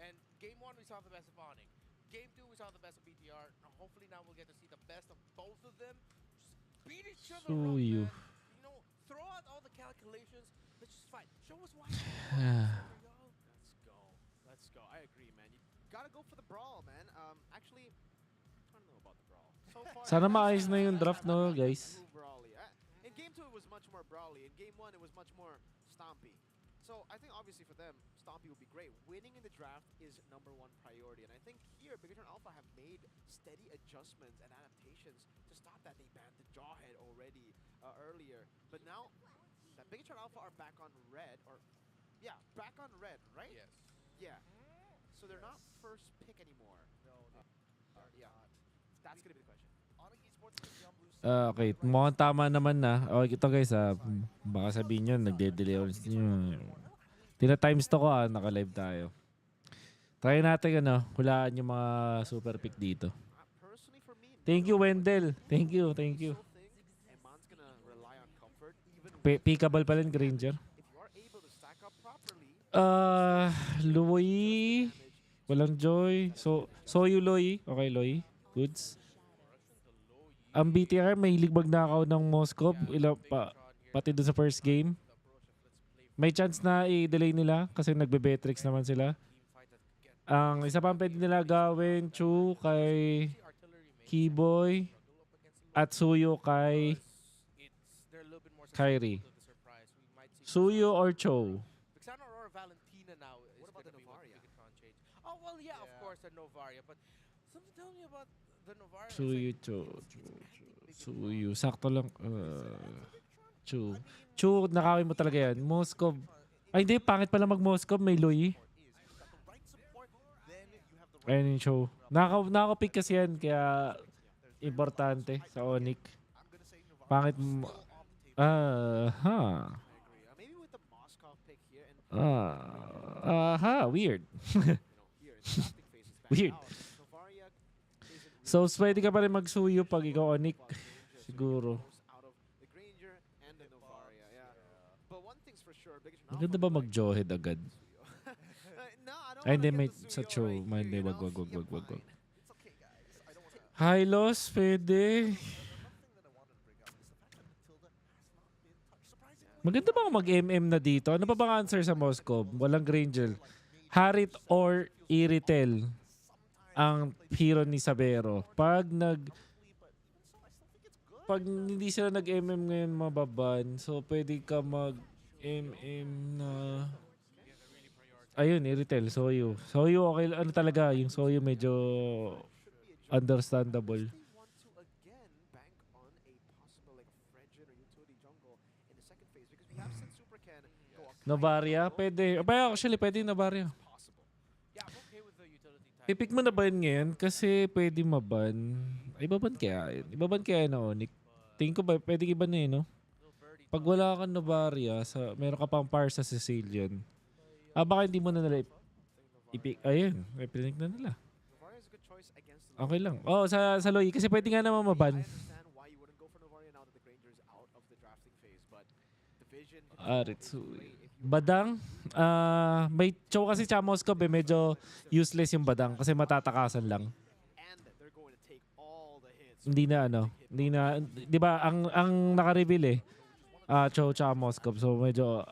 And game 1, we saw the best of ONIC. Game 2, we saw the best of BTR. Now, hopefully now we'll get to see the best of both of them. Just beat each other up, man. Suyu. You know, throw out all the calculations. Let's just fight. Show us why. Let's go. Let's go. I agree, man. You gotta go for the brawl, man. Actually, I don't know about the brawl. So far, Sana maayos na yung draft, no, I'm guys? too brawly. In Game 2, it was much more brawly. In Game 1, it was much more stompy. So I think obviously for them, Stompy would be great. Winning in the draft is #1 priority. And I think here, Bigatron Alpha have made steady adjustments and adaptations to stop that. They banned the Jawhead already earlier. But now that Bigatron Alpha are back on red, back on red, right? Yes. Yeah. So they're not first pick anymore. No, Yeah. That's gonna be the question. ONIC Esports is the blue Okay, mukhang tama naman na. Okay, ito guys, baka sabihin nyo, nagde-delay ulit nyo. Tina-times to ko naka-live tayo. Try natin hulaan yung mga super pick dito. Personally for me, Thank you, Wendell. Thank you, thank you. still think Eman's gonna rely on comfort even with Pickable pa rin, Granger. if you are able to stack up properly. Louie. Walang Joy. Soyu Loy. Okay, Loy. Goods. Ang BTR, may hilig magnakaw ng Moskov. Pati doon sa first game. May chance na i-delay nila kasi nagbe-Betrix naman sila. Ang isa pang pwede nila gawin, Chu kay Keyboy at Suyo kay Kyrie. Suyo or Cho? Vixana or Valentina now is What about gonna the be Novaria? Bigatron change. Oh, well, yeah, of course, the Novaria. But something telling me about the Novaria. is Suyo, like, Cho. Suyo. Sakto lang. Chu. Chu, nakawin mo talaga yan. Moskov. Ay, hindi. Pangit pala mag-Moskov. May Loy. Ayun yung show. Nakapick kasi yan. Kaya importante sa ONIC. Pangit mo. Maybe with the Moscow pick here and Weird. here in the drafting phase is back Weird. out. Novaria isn't So, pwede ka pa rin magsuyo pag ikaw ONIC. Siguro. out of the Granger and the Novaria. Yeah. But one thing's for sure, Bigatron Maganda Alpha ba would like mag-Jawhead agad? No, I don't Ay, hindi. wanna May get the sa Suyo show. right May here, hindi. you Wag. know? It's okay, guys. I don't want to. Hylos, pwede. Another thing that I wanted to bring up is the fact that Matilda has not been touched. Surprisingly, Maganda ba mag-MM na dito? Ano pa bang answer sa Moscow? Walang Grangel. Harit or Iritel ang hero ni Sabero. Pag hindi sila nag-MM ngayon mababan, so pwede ka mag-MM na... Ayun, Iritel, Soyu. Soyu, okay. Ano talaga, yung Soyu medyo understandable. Novaria, pwede. Actually, pwede Novaria. Pipick mo na ba yun ngayon? Kasi pwede maban. Ibaban kaya yun. Ibaban kaya na ONIC. Tingin ko ba, pwede iba na yun, no? Pag wala kang Novaria, meron ka pang par sa Sicilian. Baka hindi mo na nila ipick. Ayun, may pinick na nila. Okay lang. Oh, sa Loy. Kasi pwede nga naman maban. Ritsui. Badang, may chow kasi sa Moscow medyo useless yung badang kasi matatakasan lang. Hindi na 'di ba ang naka-reveal chow sa Moscow so medyo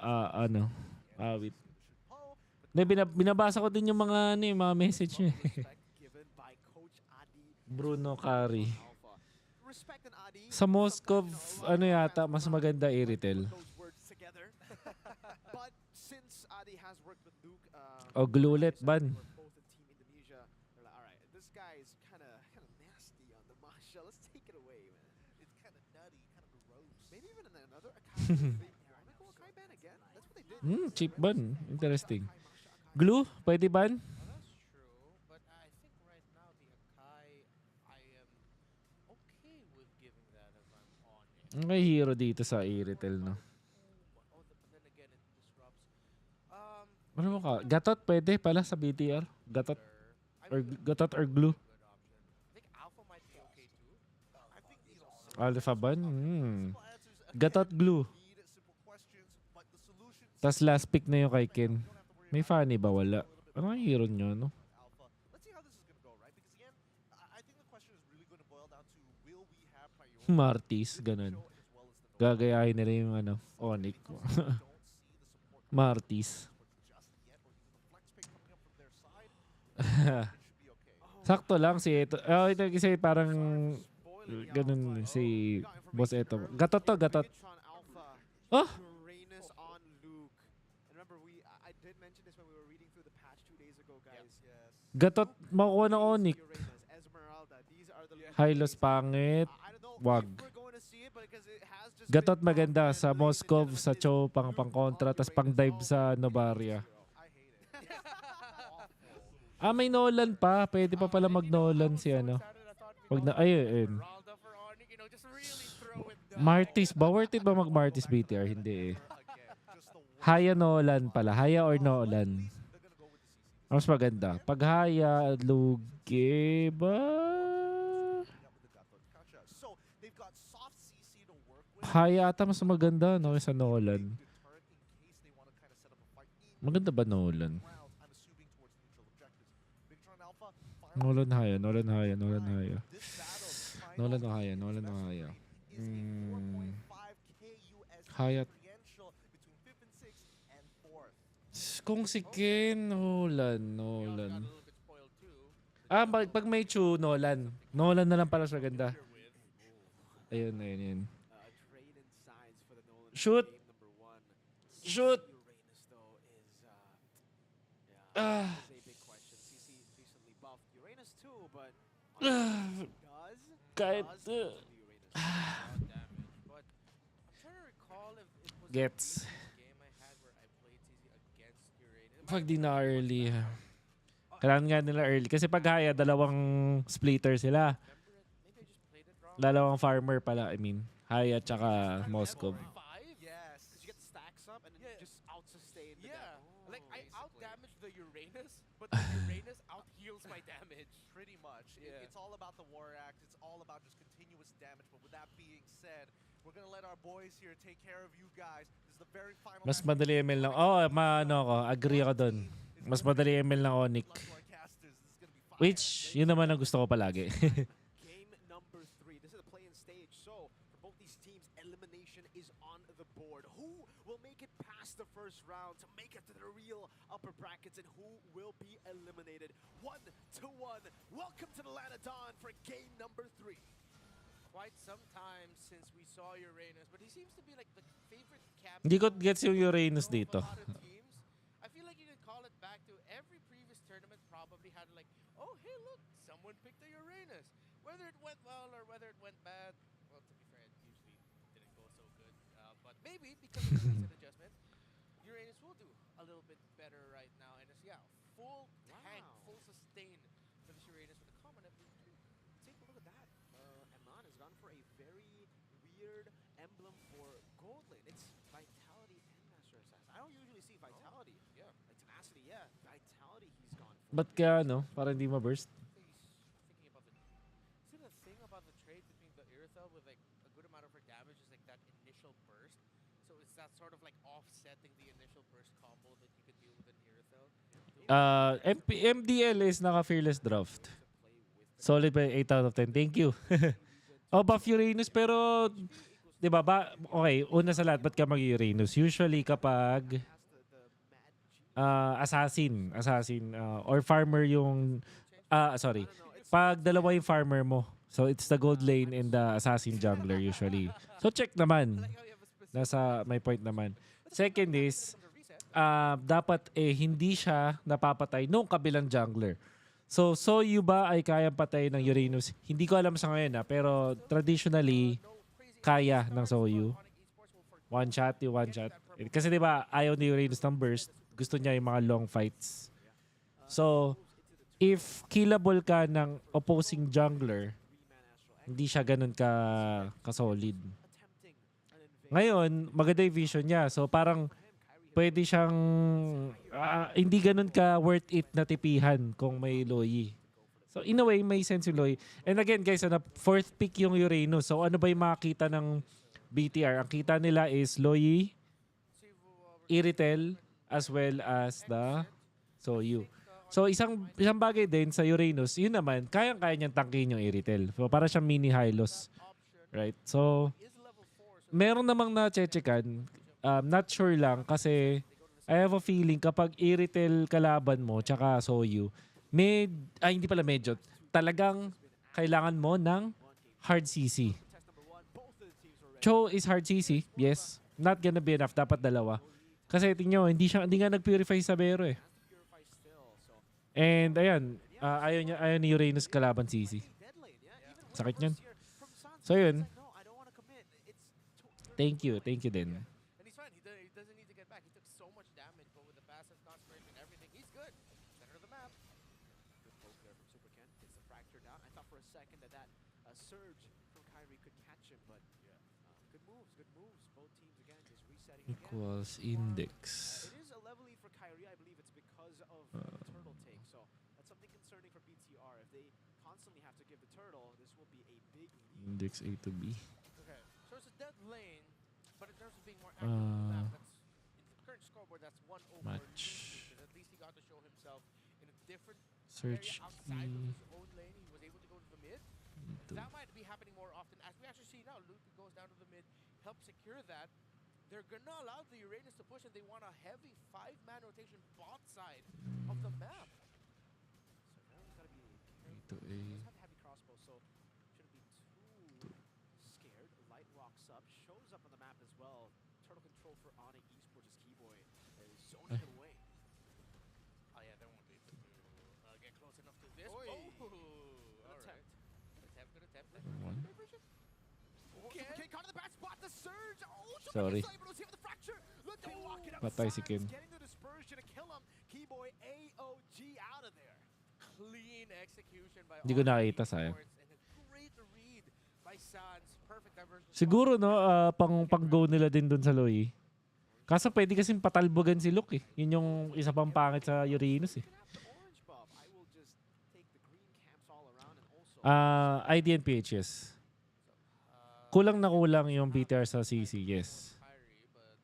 awit. Binabasa ko din yung mga mga message niya. Bruno Cari. Sa Moscow yata mas maganda Iritel. O Glulet ban. Cheap ban. Interesting. Glue, pwede ban? May hero dito sa Iritel, no? Ano mo ka? Gatot pwede pala sa BTR? Gatot or glue? Alpha ban? Gatot glue. Tas last pick na yung kay Ken. May funny ba? Wala. Ano ang hero nyo, no? Martis, ganun. Gagayahin nila yung ONIC. Martis. Sakto lang si ito. Ito kasi parang ganun si boss ito. Gatot to, gatot. Oh! Gatot, makukuha ng ONIC. Hylos pangit. Wag. Gatot maganda sa Moscow, sa Cho, pang kontra, tas pang dive sa Novaria. May Nolan pa. Pwede pa pala mag-Nolan si ayun. Martis ba? Worth it ba mag-Martis BTR? Hindi eh. Haya Nolan pala. Haya or Nolan? Mas maganda. Pag Haya, Lugi ba? Haya ata mas maganda no sa Nolan. Maganda ba Nolan? Nolan Haya. Haya. Kung si Ken, Nolan. Pag may Chu, Nolan. Nolan na lang pala sa ganda. Ayun. Shoot! Kahit... Gets. Pag di na early. Kailangan nga nila early. Kasi pag Haya, dalawang splitter sila. Dalawang farmer pala, I mean. Haya tsaka Moscow. Like, I out-damage the Uranus, but the Uranus out-heals my damage. Pretty much. It's all about the War Axe. It's all about just continuous damage. But with that being said, we're gonna let our boys here take care of you guys. This is the very final. Mas madali ML lang. Agree ako dun. Mas madali ML ng ONIC. Which, yun naman ang gusto ko palagi. both these teams, elimination is on the board. Who will make it past the first round to make it to the real upper brackets, and who will be eliminated? 1-1. Welcome to the Land of Dawn for game number 3. Quite some time since we saw Uranus, but he seems to be like the favorite captain. Hindi ko gets yung Uranus dito. Of a lot of teams. I feel like you can call it back to every previous tournament probably had like, oh hey look, someone picked the Uranus. Whether it went well or whether it went bad, well to be fair, it usually didn't go so good. But maybe because of the recent adjustment, Uranus will do a little bit better right now. And it's full tank, full sustain for this Uranus with a common FP2. Take a look at that. Eman has gone for a very weird emblem for gold lane. It's Vitality and Master Assassin. I don't usually see Vitality. Yeah. Like Tenacity, yeah. Vitality he's gone for. Ba't kaya para hindi ma-burst? Thinking about the... See the thing about the trade between the Irithel with like a good amount of her damage is like that initial burst. So it's that sort of like offsetting the initial burst combo that you could deal with an Irithel. MDL is naka-fearless draft. Solid by 8 out of 10. Thank you. Buff Uranus, pero di ba okay, una sa lahat, ba't ka mag-Uranus? Usually kapag assassin or farmer yung sorry. Pag dalawa yung farmer mo. So it's the gold lane and the assassin jungler usually. So check naman. Nasa my point naman. Second is dapat hindi siya napapatay nung kabilang jungler. So you ba ay kayang patay ng Uranus? Hindi ko alam sa ngayon pero traditionally kaya ng Soyu. One shot. Kasi 'di ba ayaw ni Uranus ng burst, gusto niya yung mga long fights. So if killable ka ng opposing jungler, hindi siya ganun ka solid. Ngayon, maganda yung vision niya. So parang pwede siyang hindi ganun ka worth it na tipihan kung may Loyi. So in a way, may sense yung Loyi. And again guys, 4th pick yung Uranus. So ano ba yung makakita ng BTR? Ang kita nila is Loyi, Irithel, as well as the Soyu. So isang bagay din sa Uranus, yun naman, kayang-kaya niyang tangkihin yung Irithel. So para siyang mini Hylos. Right? So meron namang na-checkan. Not sure lang kasi I have a feeling kapag Irithel kalaban mo tsaka Soyu, hindi pala medyo, talagang kailangan mo ng hard CC. Cho is hard CC, yes. Not gonna be enough, dapat dalawa. Kasi tingnan hindi nga nag-purify sa Bero eh. And ayan, ayaw ni Uranus kalaban CC. Sakit niyan. So yun. Thank you din. And he's fine. He doesn't need to get back. He took so much damage, but with the passive concentration and everything, he's good. Center of the map. Good poke there from Super Ken. Gets the fracture down. I thought for a second that surge from Kyrie could catch him, but good moves. Both teams again just resetting again. Equals index. It is a level lead for Kyrie. I believe it's because of the turtle take. So that's something concerning for BTR. If they constantly have to give the turtle, this will be a big lead. Index A to B. Okay. So it's a dead lane, but in terms of being more active on the map, that's in the current scoreboard, that's 1 over. Match. At least he got to show himself in a different Search area outside of E. his own lane. He was able to go to the mid. That might be happening more often. As we actually see now, Luke goes down to the mid, helps secure that. They're gonna allow the Uranus to push, and they want a heavy 5-man rotation bot side of the map. So now we've got to be to A. He does have heavy crossbow, so shouldn't be too scared. Light rocks up, shows up on the map as well. Turtle control for ONIC Esports' Keyboy is zoning it away. Oh yeah, they won't be able to get close enough to this. Oy. All right. Good attempt. One. Okay. Caught in the bad spot, the surge. Oh, Sorry. the fracture. Look, they walk it up. Patay si Kim. Getting the dispersion to kill him. Keyboy AOG out of there. Clean execution by Hindi ko ONIC nakita, sayang. Esports, and a great read by Sans. Perfect diversion. Siguro pang-go nila din dun sa Loyi. Kaso pwede kasing patalbogan si Luke eh. Yun yung isa pang pangit sa Uranus eh. ID and PHS. Kulang na kulang yung BTR sa CC, yes. Kyrie, but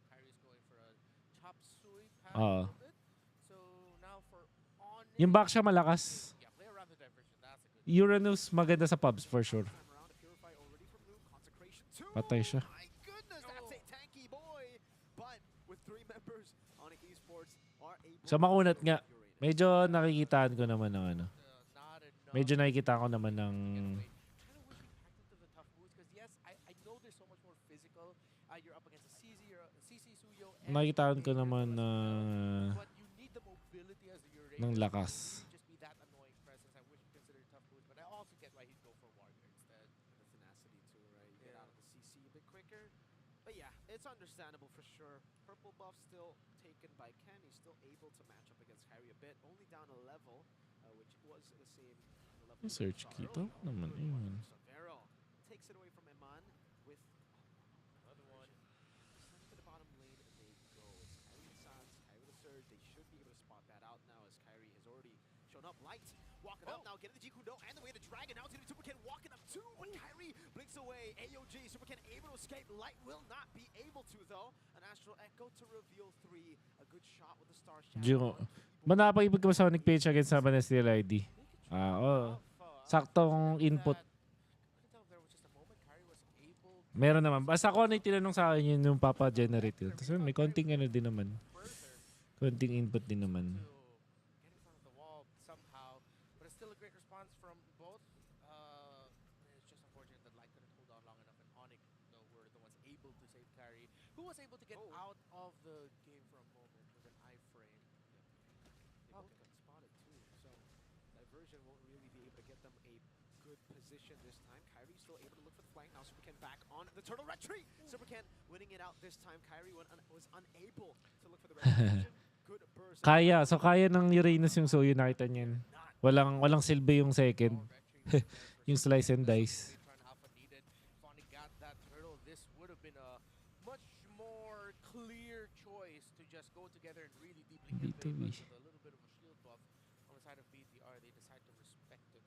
Kyrie's going for a chop suey pass a little bit. So now for ONIC. Yung back siya malakas. Yeah, play around the diversion. That's a good. Uranus maganda sa pubs for sure. Patay siya. My goodness, that's a tanky boy. But with 3 members, ONIC Esports are able Sa makunat nga, medyo nakikitaan ko naman ng ano. Medyo nakikita ko naman ng nakikitaan ko naman ng lakas. But yeah, it's understandable for sure. Purple buff still taken by Ken. He's still able to match up against Kyrie a bit, only down a level, which was the same level. Search kita naman yun. Vero takes it away from Eman with another one. To the bottom lane they go. It's Kyrie and Sans, Kyrie the Surge. They should be able to spot that out now as Kyrie has already shown up. Light walking up now, getting the Jikudo and the way to Dragon. Now it's going to be Superken walking up too, but Kyrie blinks away. AOG, Superken able to escape. Light will not be able to though. An Astral Echo to reveal 3. A good shot with the Star Shadow. Manapag-ipag ka sa Sonic page against sa Steel ID. Saktong input. Meron naman. Basta ako na tinanong sa akin yun yung papa-generate yun. Tapos may konting ano din naman. Konting input din naman. Who was able to get out of the game for a moment with an iframe. They both got spotted too, so diversion won't really be able to get them a good position this time. Kyrie's still able to look for the flank. Now Superken back on the turtle retreat. Superken winning it out this time. Kyrie was unable to look for the retribution. Good burst. Kaya ng Uranus yung Soyo, nakita niyan. Walang silbi yung second. Yung slice and dice. Just go together and really deeply hit with a little bit of a shield buff on the side of BTR. They decide to respect it.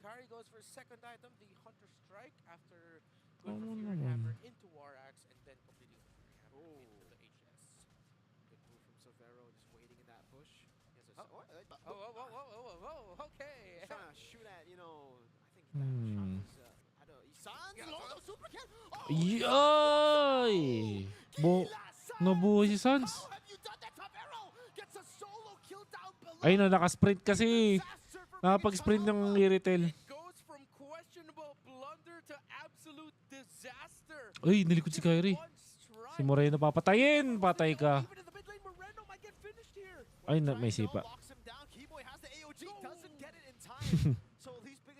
Kyrie goes for his second item, the Hunter Strike, after going for Fury Hammer into War Axe and then completing the Fury Hammer into the HS. Good move from Silvero, just waiting in that bush. Okay. He's trying to shoot at, you know, I think that shot was, I don't know, Sans, Lono, Superken! Yoy! Nabuhay si Sans. Ay na, naka-sprint kasi. Nakapag-sprint ng Iritel. Ay, nalikod si Kyrie. Si Moreno papatayin. Patay ka. Ay, may sipa.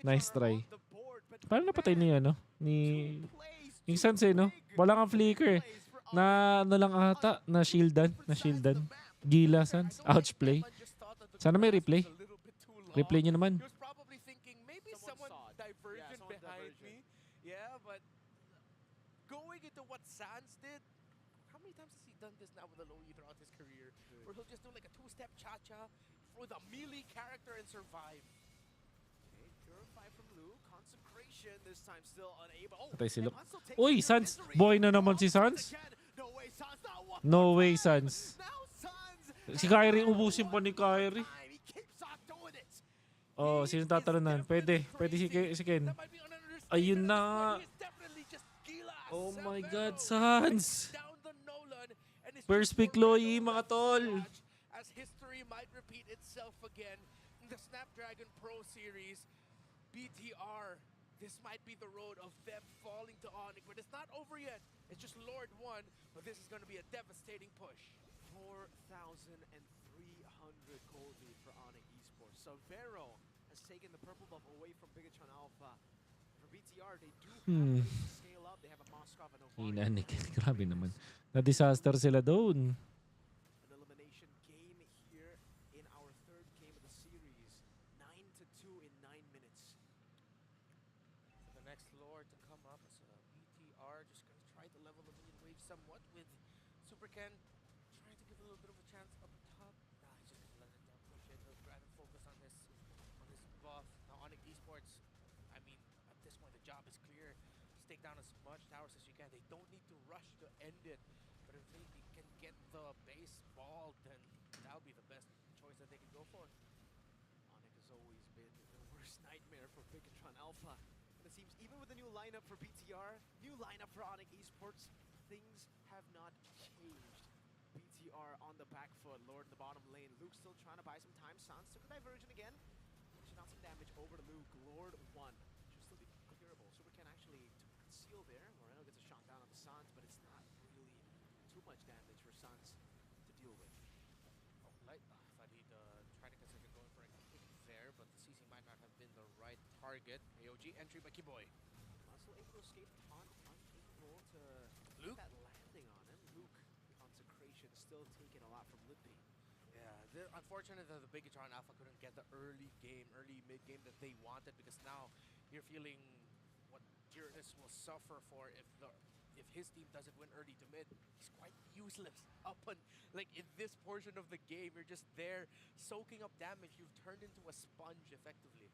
Nice try. Paano napatay niya, no? Yung Sans eh, no? Wala kang flicker eh. Na ano lang ata, na shieldan. Gila, Sans. Ouch play. Sana may replay. Replay nyo naman. He was probably thinking maybe someone divergent behind me. Yeah, but going into what Sans did, how many times has he done this now with a low E throughout his career? Where he'll just do like a 2-step cha-cha with a melee character and survive. Okay, Purify from Lu. Consecration this time still unable. Patay si Luke. Uy, Sans! Boy na naman si Sans. No way, Sans. Si Kyrie, ubusin pa ni Kyrie. Oh, sino tatalunan? Pwede si Ken. Ayun na. Oh my God, Sans. First pick Loyi, mga tol. As history might repeat itself again in the Snapdragon Pro Series, BTR, this might be the road of them falling to ONIC, but it's not over yet. It's just Lord 1, but this is going to be a devastating push. 4,300 gold lead for ONIC Esports. So Vero has taken the purple buff away from Bigatron Alpha. For BTR, they do have ways to scale up. They have a Moskov and a Inanik. Grabe naman. Na-disaster sila doon. An elimination game here in our third game of the series. 9-2 in 9 minutes. So the next Lord to come up is BTR, just going to try to level the mid wave somewhat with Superken. Trying to give a little bit of a chance up top. Nah, he's just going to let it down push it. He'll rather focus on his buff. Now ONIC Esports, I mean, at this point the job is clear. Just take down as much towers as you can. They don't need to rush to end it. But if they can get the base ball, then that'll be the best choice that they can go for. ONIC has always been the worst nightmare for Bigatron Alpha. And it seems even with the new lineup for BTR, new lineup for ONIC Esports, things have not changed. BTR on the back foot, Lord in the bottom lane. Luke still trying to buy some time. Sans took a diversion again. Dishing out some damage over to Luke. Lord 1 should still be clearable. Super can actually conceal there. Moreno gets a shot down on the Sans, but it's not really too much damage for Sans to deal with. Oh, light. Thought he'd try to consider going for a kick there, but the CC might not have been the right target. AOG entry by Kiboy. Also able to escape taunt, unable to Luke? get that landing on him. Luke, consecration, still taking a lot from Lippy. Yeah, unfortunately the Bigatron Alpha couldn't get the early mid game that they wanted, because now you're feeling what Uranus will suffer for if his team doesn't win early to mid. He's quite useless up on, like, in this portion of the game. You're just there soaking up damage. You've turned into a sponge effectively.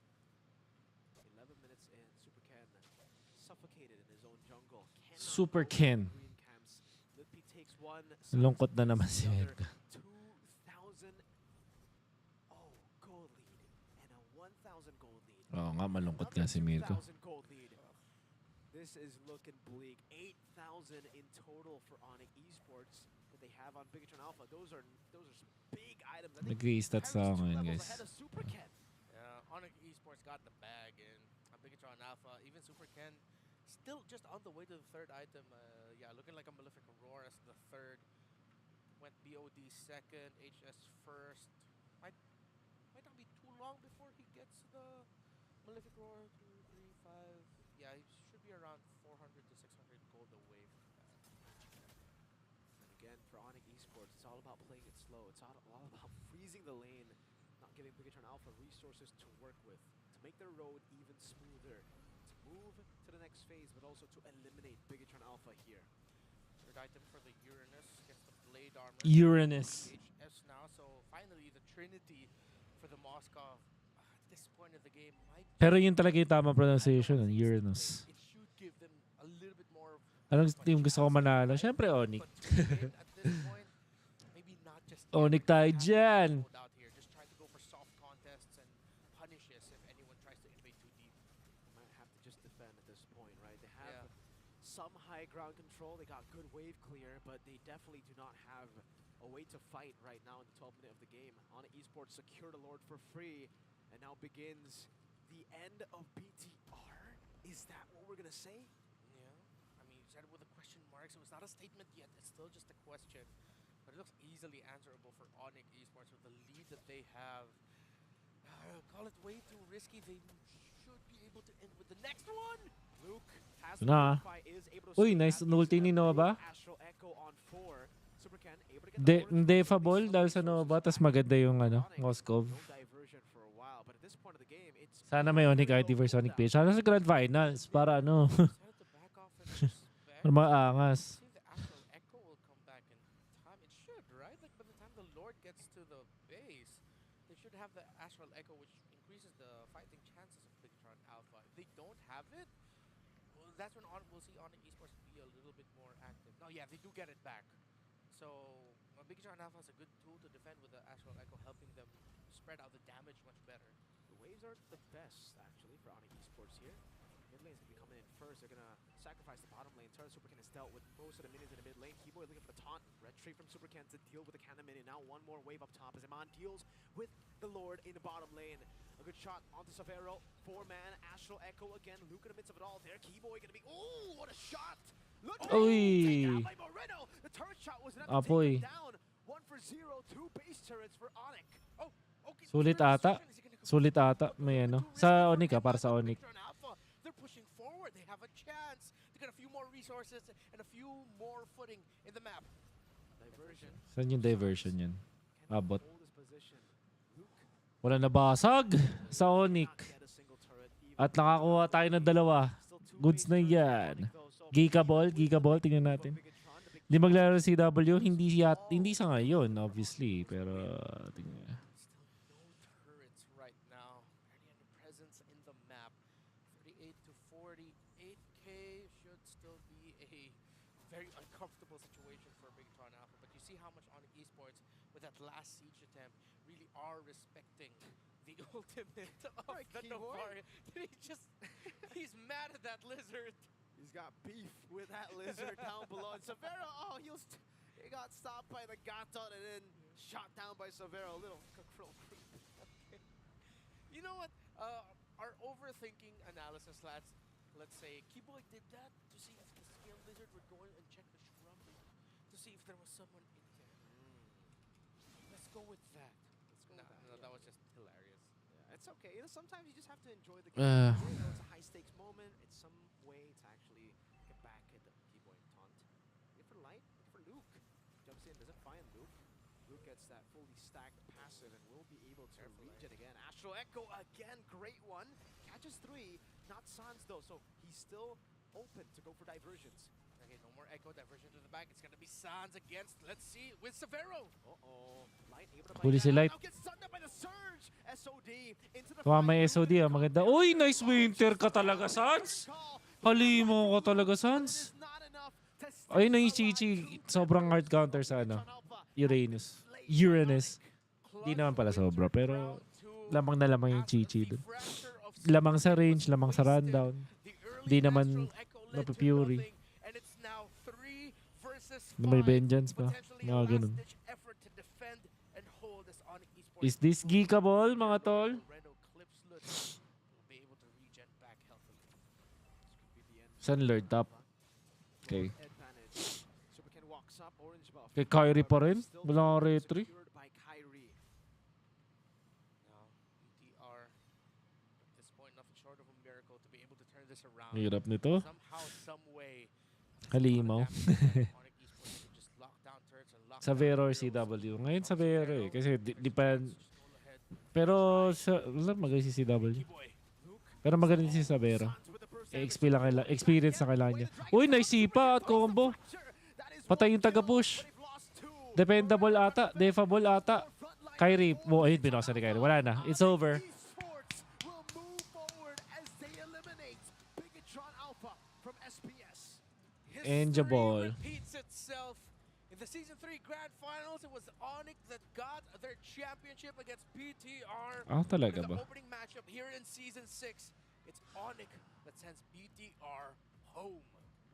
11 minutes in, Supercan suffocated in his own jungle. Cannot Supercan. go green camps. Lippy takes one. Lungkot na naman Sans si takes the Mirka. other. 2,000 gold lead and a 1,000 gold lead. Oo nga, malungkot nga si Mirka. 2,000 gold lead. This is looking bleak. 8,000 in total for ONIC Esports that they have on Bigatron Alpha. Those are some big items. I think Nag-i-stats Harry's ako 2 ngayon, levels guys. ahead of Supercan. Yeah, ONIC Esports got the bag, and Bigatron Alpha, even Super Ken, still just on the way to the third item. Yeah, looking like a Malefic Aurora as the third. Went BOD second, HS first. Might not be too long before he gets the Malefic Aurora. 2, 3, 5. Yeah, he should be around 400 to 600 gold away from that. And again, for ONIC Esports, it's all about playing it slow. It's all about freezing the lane, not giving Bigatron Alpha resources to work with, to make their road even smoother, to move to the next phase, but also to eliminate Bigatron Alpha here. Third item for the Uranus gets the blade armor. Uranus. HS now, so finally the Trinity for the Moscow at this point of the game might. Pero yun talaga yung tamang pronunciation, Uranus. It should give them a little bit more. Anong team gusto ko manalo? Siyempre, ONIC. But to win at this point, maybe not just. ONIC tayo dyan. Out here, just try to go for soft contests and punishes if anyone tries to invade too deep. Might have to just defend at this point, right? They have some high ground control. They got good wave clear, but they definitely do not have a way to fight right now in the 12th minute of the game. ONIC Esports secure the Lord for free, and now begins the end of BTR. Is that what we're gonna say? Yeah, I mean, you said it with a question mark, so it's not a statement yet. It's still just a question, but it looks easily answerable for ONIC Esports with the lead that they have. Call it way too risky. They should be able to end with the next one. Luke has Ito na. is able to Uy, sweep nice that ulti ni piece. Nova. Astral Echo on 4. Supercan able to get the order. Hindi fa ball dahil sa Nova, tas maganda yung Moskov. No diversion for a while, but at this point of the game, it's Sana may ONIC ID versus ONIC page. Sana sa Grand Finals, para Decided to back off and respect. para maangas. See if the Astral Echo will come back in time. It should, right? Like by the time the Lord gets to the base, they should have the Astral Echo, which increases the fighting chances of Bigatron Alpha. If they don't have it, well, that's when we'll see ONIC Esports be a little bit more active. No, yeah, they do get it back. So Bigatron Alpha has a good tool to defend with the Astral Echo, helping them spread out the damage much better. The waves aren't the best, actually, for ONIC Esports here. Mid lane's gonna be coming in first. They're gonna sacrifice the bottom lane. Turn Supercan has dealt with most of the minions in the mid lane. Keyboy looking for the taunt. Red tree from Supercan to deal with the cannon minion. Now one more wave up top as Iman deals with the Lord in the bottom lane. A good shot onto Savero. 4-man Astral Echo again. Luke in the midst of it all. There, Keyboy gonna be. Ooh, what a shot! Look at Uy. taken out by Moreno. The turret shot was enough to Apoy. take him down. 1-for-0. 2 base turrets for ONIC. Oh, okay. Sulit ata. Sulit ata. May Sa ONIC para sa ONIC. They're pushing forward. They have a chance to get a few more resources and a few more footing in the map. Diversion. Saan yung diversion yan? Abot. Hold his position. Luke Wala nabasag sa ONIC. not get a single turret even. At nakakuha tayo ng dalawa. Still 2 Goods base na turrets for yan. ONIC though, so Giga ball, tingnan natin. Bigatron, the big Hindi maglaro si CW, hindi sa ngayon, obviously. Pero, tingnan. Still no turrets right now. Barely any presence in the map. 38 to 48k should still be a very uncomfortable situation for Bigatron Alpha, but you see how much ONIC Esports, with that last siege attempt, really are respecting the ultimate of Right, the Keyboy. Novari. He's mad at that lizard. He's got beef with that lizard down below. And Severo, he got stopped by the Gatot and then shot down by Severo. Little creep. You know what? Our overthinking analysis, let's say, Keyboy did that to see if the scale lizard would go in and check the shrub to see if there was someone in there. Let's go with that. That was just hilarious. Yeah, it's okay. Sometimes you just have to enjoy the game. It's a high-stakes moment. It's some way to actually get back at the Keyboy and taunt. Look for Light. Look for Luke. Jumps in, doesn't find Luke. Luke gets that fully stacked passive and will be able to reach it again. Astral Echo again, great one. Catches 3, not Sans though, so he's still open to go for diversions. Okay, no more Echo diversion to the back. It's gonna be Sans against, let's see, with Severo. Light able to Huli si bite Light. out. Now gets sunned up by the Surge. SOD into the Wow, may fight. SOD maganda. Uy, nice winter ka talaga, Sans. Halimo ka talaga, Sans. Ayun na yung Chichi. Sobrang hard counter sa Uranus. Di naman pala sobra, pero lamang na lamang yung Chichi dun. Lamang sa range, lamang sa rundown. Di naman napipury. May vengeance pa. Mga ganun. Is this geekable, mga tol? Sunlord top. Okay. Kay Kyrie pa rin? Wala kang retry? Now, BTR, at this point, nothing short of a miracle to be able to turn this around. Hirap nito. Somehow, some way. Halimaw. ONIC Esports could just lock down turrets and lock Sa down Vero or barrels. CW. Ngayon sa Vero eh. Kasi di pa... Pero wala magaling si CW. Pero magaling si sa Vero. Experience na kailangan niya. Uy, nice sipa at combo. Patay yung taga-push. Dependable ata. Defable ata. Kyrie. Oh, ayun, binosa ni Kyrie. Wala na. It's over. Enjoyable. Repeats itself. In the Season 3 Grand Finals, it was ONIC that got their championship against BTR. Talaga In ba? the opening matchup here in Season 6, it's ONIC that sends BTR home.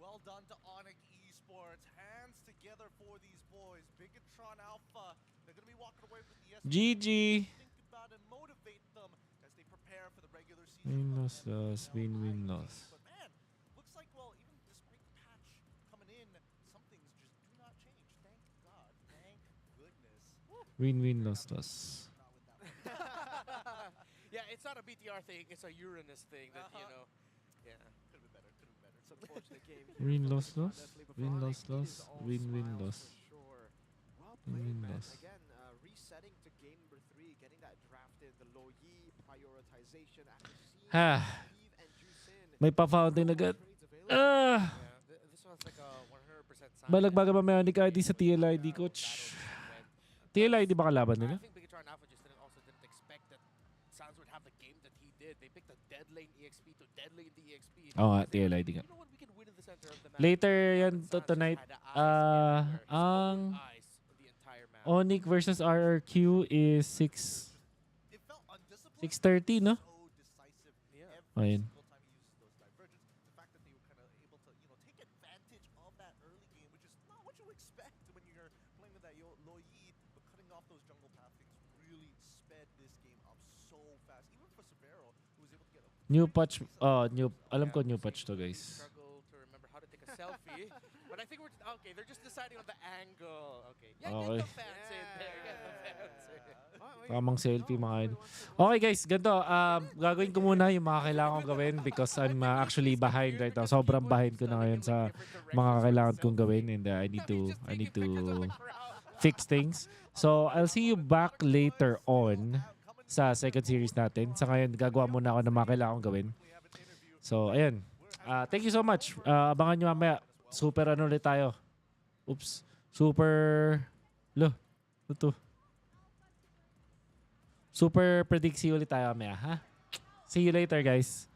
Well done to ONIC Esports. Hands together for these boys. Bigatron Alpha. They're going to be walking away with the GG. Think about and motivate them as they prepare for the regular season. Win-loss loss. Win-win loss. But man, looks like, well, even despite the patch coming in, some things just do not change. Thank God. Thank goodness. Win-win loss loss. Not with that one. Yeah, it's not a BTR thing, it's a Uranus thing that, you know. Yeah. Could have been better. Could have been better. It's unfortunate game. Win loss loss. Definitely, but Win for loss ONIC, it loss. is all Win-win smiles loss. for sure. Well Win-win played, man. loss. Again, resetting to game number 3, getting that drafted, the low yi prioritization after seeing Ha. Steve and Jusin. May pa-fountain agad. Trades available. Yeah, this one's like a 100% sign. Balagbaga mamaya ni ID sa TLID, coach. TLID ba kalaban I nila? think Bigatron Alpha just didn't expect that Sans would have the game that he did. They picked a dead lane EXP to dead lane the EXP. Oo nga, TLID nga. You know what, we can win in the center of the map. Later yan Sans just tonight. had the eyes everywhere. He's Ang opened eyes in the entire map. ONIC versus RRQ is 6. It felt undisciplined. 6:30, no? So decisive. Yeah. Every Ayun. single time he uses those divergence, the fact that they were kind of able to, take advantage of that early game, which is not what you expect when you're playing with that low yi, but cutting off those jungle path things really sped this game up so fast. Even for Severo, who was able to get a New patch. Alam ko new patch to, guys. Struggle to remember how to take a selfie. But I think we're okay. They're just deciding on the angle. Okay. Yeah, Okay. get the fans in there. Get the fans in. Tamang selfie mga yun. Okay guys, ganito. Gagawin ko muna yung mga kailangan kong gawin because I'm actually behind right now. Sobrang behind ko na ngayon sa mga kailangan kong gawin and I need to fix things. So, I'll see you back later on sa second series natin. Sa ngayon, gagawa muna ako ng mga kailangan kong gawin. So, ayan. Thank you so much. Abangan nyo mamaya. Super ano ulit tayo. Oops. Super... Ito. Super predictsy ulit tayo mamaya, ha? See you later, guys.